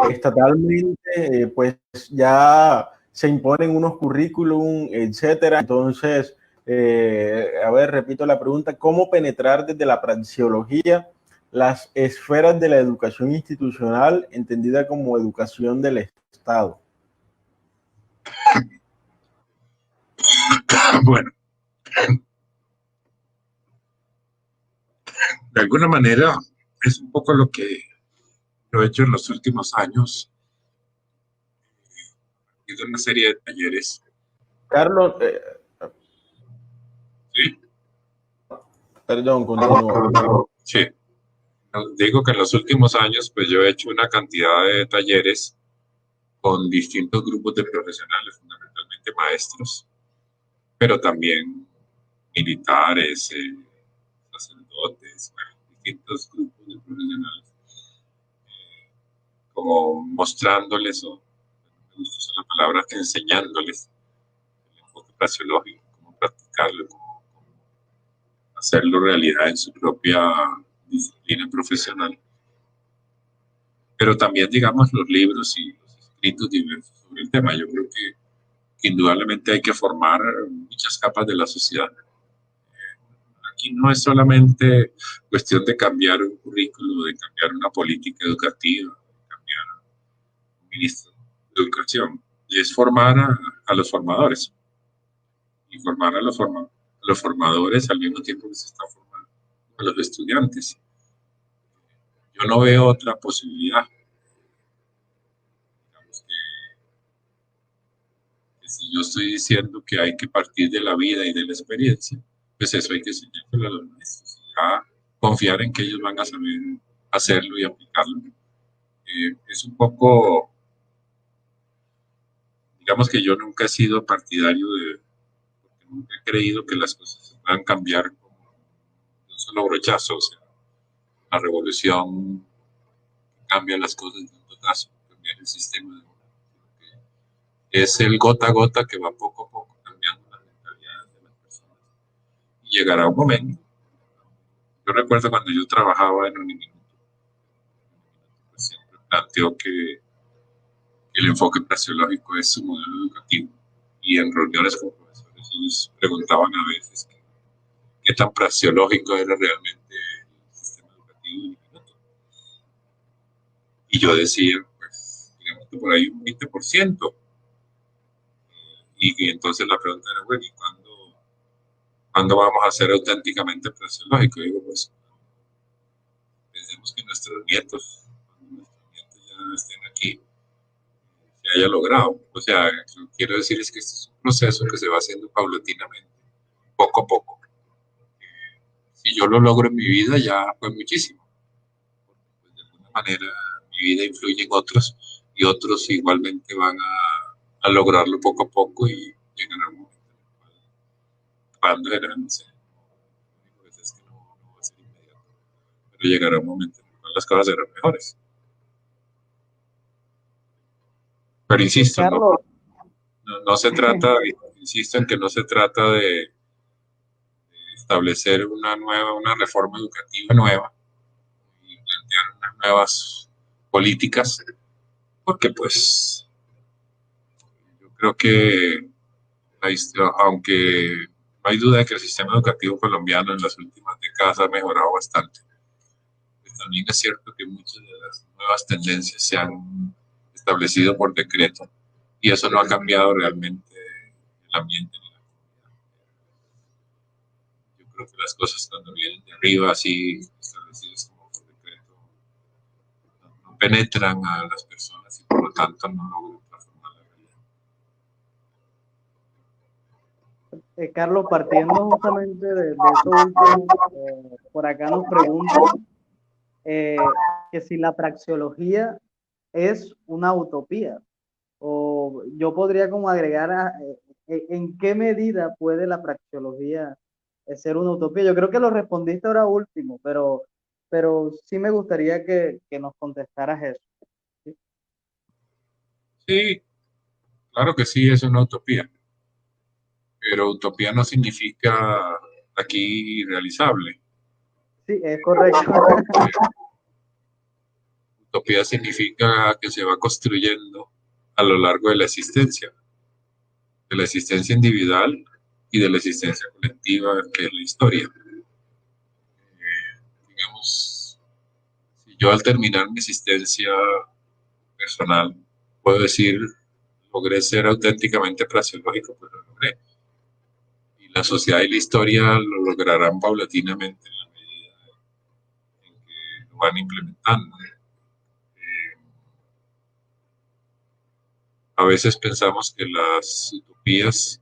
estatalmente pues ya se imponen unos currículum, etcétera. Entonces, a ver, repito la pregunta, ¿cómo penetrar desde la praxeología las esferas de la educación institucional entendida como educación del Estado? Bueno, de alguna manera es un poco lo que yo he hecho en los últimos años, hice una serie de talleres. Carlos, ¿Sí? Perdón, continúo. Sí. Digo que en los últimos años pues yo he hecho una cantidad de talleres con distintos grupos de profesionales, fundamentalmente maestros, pero también militares, sacerdotes, bueno, distintos grupos de profesionales, como mostrándoles, o me gusta usar la palabra, enseñándoles el enfoque praxeológico, cómo practicarlo, cómo hacerlo realidad en su propia disciplina profesional. Pero también, digamos, los libros y los escritos diversos sobre el tema. Yo creo que indudablemente hay que formar muchas capas de la sociedad. Aquí no es solamente cuestión de cambiar un currículo, de cambiar una política educativa, de cambiar un ministro de educación. Es formar a los formadores. Y formar a los formadores al mismo tiempo que se está formando a los estudiantes. Yo no veo otra posibilidad. Digamos que si yo estoy diciendo que hay que partir de la vida y de la experiencia, pues eso hay que enseñárselo a los maestros. Ya confiar en que ellos van a saber hacerlo y aplicarlo. Es un poco, digamos que yo nunca he sido partidario porque nunca he creído que las cosas se puedan cambiar como de un solo brochazo. O sea, la revolución cambia las cosas de un totazo, cambiar el sistema de una. Es el gota a gota que va poco a poco cambiando las mentalidades de las personas. Y llegará un momento. Yo recuerdo cuando yo trabajaba en un instituto, pues siempre planteó que el enfoque praxeológico es su modelo educativo. Y en reuniones con profesores ellos preguntaban a veces qué tan praxeológico era realmente el sistema educativo del minuto. Y yo decía, pues, digamos que por ahí un 20%. Y entonces la pregunta era, bueno, ¿y cuándo vamos a ser auténticamente praxeológicos? Digo, pues, pensemos que nuestros nietos, cuando nuestros nietos ya estén aquí, se haya logrado. O sea, lo que quiero decir es que este es un proceso que se va haciendo paulatinamente, poco a poco. Si yo lo logro en mi vida, ya fue muchísimo. Pues de alguna manera, mi vida influye en otros y otros igualmente van a lograrlo poco a poco y llegará un momento en el cual, cuando era, no sé, lo único que sé es que no va a ser inmediato, pero llegará un momento en el cual las cosas serán mejores. Pero insisto, Carlos, no se trata, insisto en que no se trata de establecer una reforma educativa nueva y plantear unas nuevas políticas, porque pues yo creo que aunque no hay duda de que el sistema educativo colombiano en las últimas décadas ha mejorado bastante, pues también es cierto que muchas de las nuevas tendencias se han establecido por decreto y eso no ha cambiado realmente el ambiente ni la comunidad. Yo creo que las cosas cuando vienen de arriba así establecidas como por decreto no penetran a las personas y por lo tanto no logran transformar la realidad. Carlos, partiendo justamente de eso último, por acá nos preguntan que si la praxeología es una utopía, o yo podría como agregar en qué medida puede la praxeología ser una utopía. Yo creo que lo respondiste ahora último, pero sí me gustaría que nos contestaras eso. ¿Sí? Sí, claro que sí, es una utopía, pero utopía no significa aquí irrealizable. Sí, es correcto. Utopía significa que se va construyendo a lo largo de la existencia individual y de la existencia colectiva, que es la historia. Digamos, si yo al terminar mi existencia personal puedo decir, logré ser auténticamente praxeológico, pues lo logré. Y la sociedad y la historia lo lograrán paulatinamente en la medida en que lo van implementando. A veces pensamos que las utopías,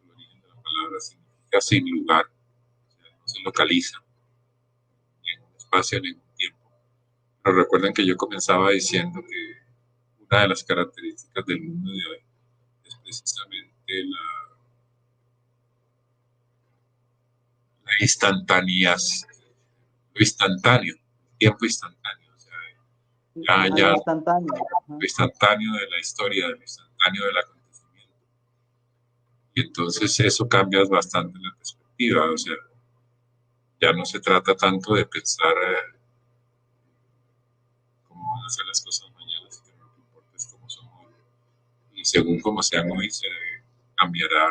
el origen de la palabra significa sin lugar, o sea, no se localiza ni en un espacio ni en un tiempo. Pero recuerden que yo comenzaba diciendo que una de las características del mundo de hoy es precisamente instantáneas, lo instantáneo, tiempo instantáneo, o sea, ya Algo instantáneo. lo instantáneo de la historia, lo instantáneo del acontecimiento. Y entonces eso cambia bastante la perspectiva, o sea, ya no se trata tanto de pensar cómo van a ser las cosas mañana, sino lo que importa es cómo son hoy. Y según cómo sean hoy, se cambiará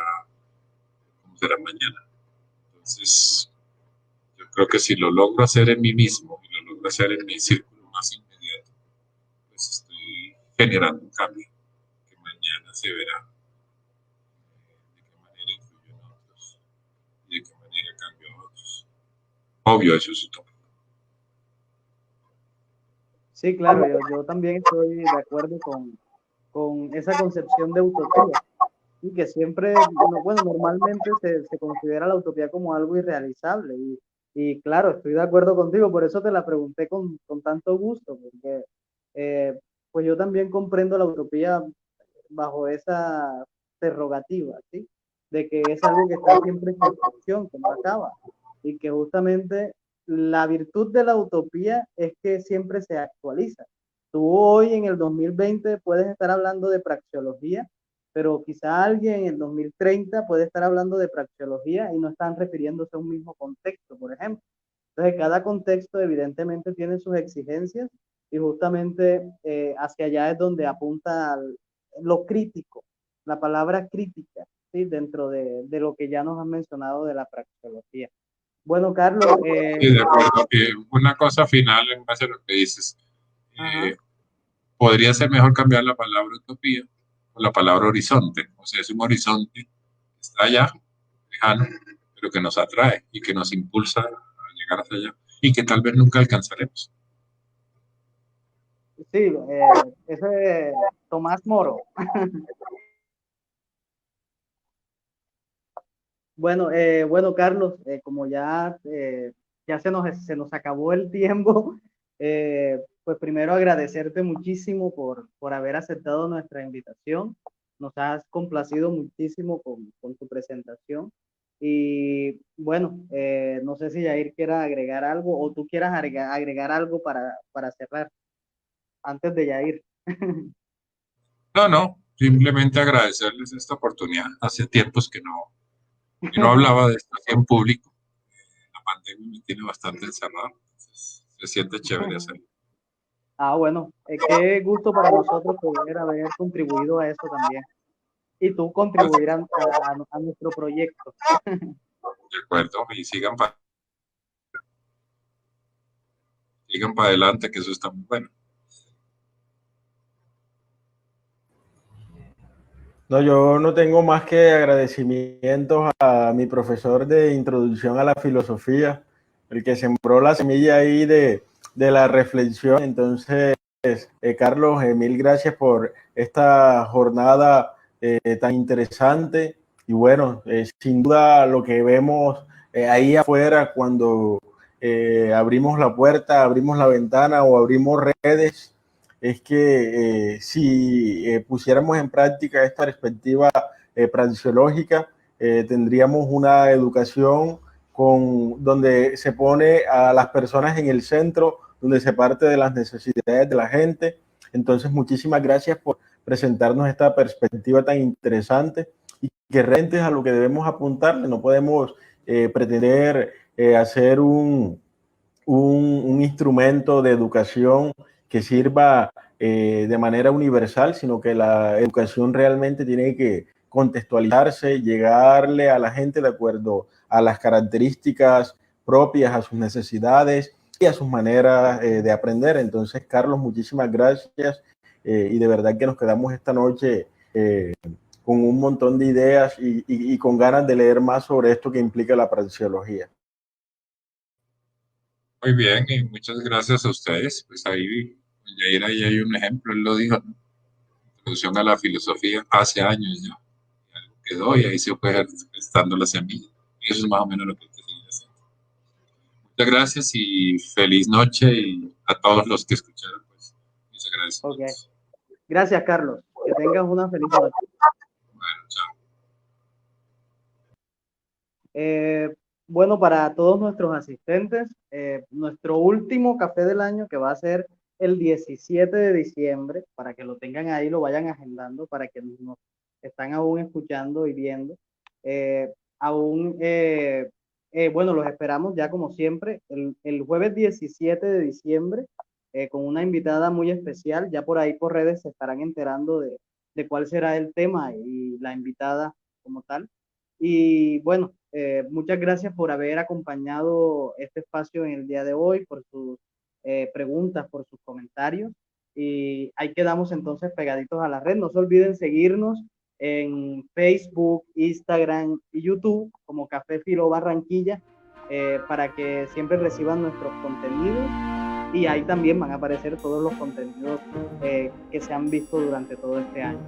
cómo será mañana. Entonces, yo creo que si lo logro hacer en mí mismo y lo logro hacer en mi círculo más inmediato, pues estoy generando un cambio que mañana se verá de qué manera influyo en otros y de qué manera cambio a otros. Obvio, eso es utópico. Sí, claro, yo también estoy de acuerdo con esa concepción de utopía. Y que siempre, bueno, normalmente se considera la utopía como algo irrealizable. Y claro, estoy de acuerdo contigo, por eso te la pregunté con tanto gusto, porque eh, pues yo también comprendo la utopía bajo esa prerrogativa, ¿sí? De que es algo que está siempre en construcción, que no acaba. Y que justamente la virtud de la utopía es que siempre se actualiza. Tú hoy en el 2020 puedes estar hablando de praxeología, pero quizá alguien en el 2030 puede estar hablando de praxeología y no están refiriéndose a un mismo contexto, por ejemplo. Entonces, cada contexto evidentemente tiene sus exigencias y justamente hacia allá es donde apunta lo crítico, la palabra crítica, ¿sí? Dentro de lo que ya nos han mencionado de la praxeología. Bueno, Carlos, Sí, de acuerdo. Una cosa final en base a lo que dices. ajá. Podría ser mejor cambiar la palabra utopía por la palabra horizonte. O sea, es un horizonte que está allá, lejano, pero que nos atrae y que nos impulsa a llegar hacia allá y que tal vez nunca alcanzaremos. Sí, ese Tomás Moro. Bueno, bueno, Carlos, como ya se nos acabó el tiempo, pues primero agradecerte muchísimo por haber aceptado nuestra invitación. Nos has complacido muchísimo con tu presentación. Y bueno, no sé si Yair quiera agregar algo o tú quieras agregar algo para cerrar antes de Yair. No, no, simplemente agradecerles esta oportunidad. Hace tiempos que no hablaba de esto así en público. La pandemia me tiene bastante encerrado, entonces se siente chévere hacerlo. Ah, bueno, qué gusto para nosotros poder haber contribuido a eso también. Y tú contribuir a nuestro proyecto. De acuerdo, y sigan para adelante, que eso está muy bueno. No, yo no tengo más que agradecimientos a mi profesor de introducción a la filosofía, el que sembró la semilla ahí de la reflexión. Entonces, Carlos, mil gracias por esta jornada tan interesante. Y bueno, sin duda lo que vemos ahí afuera cuando abrimos la puerta, abrimos la ventana o abrimos redes, es que si pusiéramos en práctica esta perspectiva praxeológica, tendríamos una educación donde se pone a las personas en el centro, donde se parte de las necesidades de la gente. Entonces, muchísimas gracias por presentarnos esta perspectiva tan interesante y que realmente es a lo que debemos apuntarle. No podemos pretender hacer un instrumento de educación que sirva de manera universal, sino que la educación realmente tiene que contextualizarse, llegarle a la gente de acuerdo a las características propias, a sus necesidades y a sus maneras de aprender. Entonces, Carlos, muchísimas gracias y de verdad que nos quedamos esta noche con un montón de ideas y con ganas de leer más sobre esto que implica la praxeología. Muy bien, y muchas gracias a ustedes. Pues ahí, Yair, ahí hay un ejemplo, él lo dijo, ¿no? Introducción a la filosofía hace años ya. Y algo quedó y ahí se fue gestando la semilla. Y eso es más o menos lo que hay que seguir haciendo. Muchas gracias y feliz noche y a todos los que escucharon, pues, mis Ok. agradecimientos. Gracias, Carlos. Que tengas una feliz noche. Bueno, chao. Eh, bueno, para todos nuestros asistentes, nuestro último café del año, que va a ser el 17 de diciembre, para que lo tengan ahí, lo vayan agendando, para que nos están aún escuchando y viendo. Aún, bueno, los esperamos ya como siempre, el jueves 17 de diciembre, con una invitada muy especial. Ya por ahí por redes se estarán enterando de cuál será el tema y la invitada como tal. Y bueno, muchas gracias por haber acompañado este espacio en el día de hoy, por sus preguntas, por sus comentarios. Y ahí quedamos entonces pegaditos a la red. No se olviden seguirnos en Facebook, Instagram y YouTube como Café Filo Barranquilla, para que siempre reciban nuestros contenidos. Y ahí también van a aparecer todos los contenidos que se han visto durante todo este año.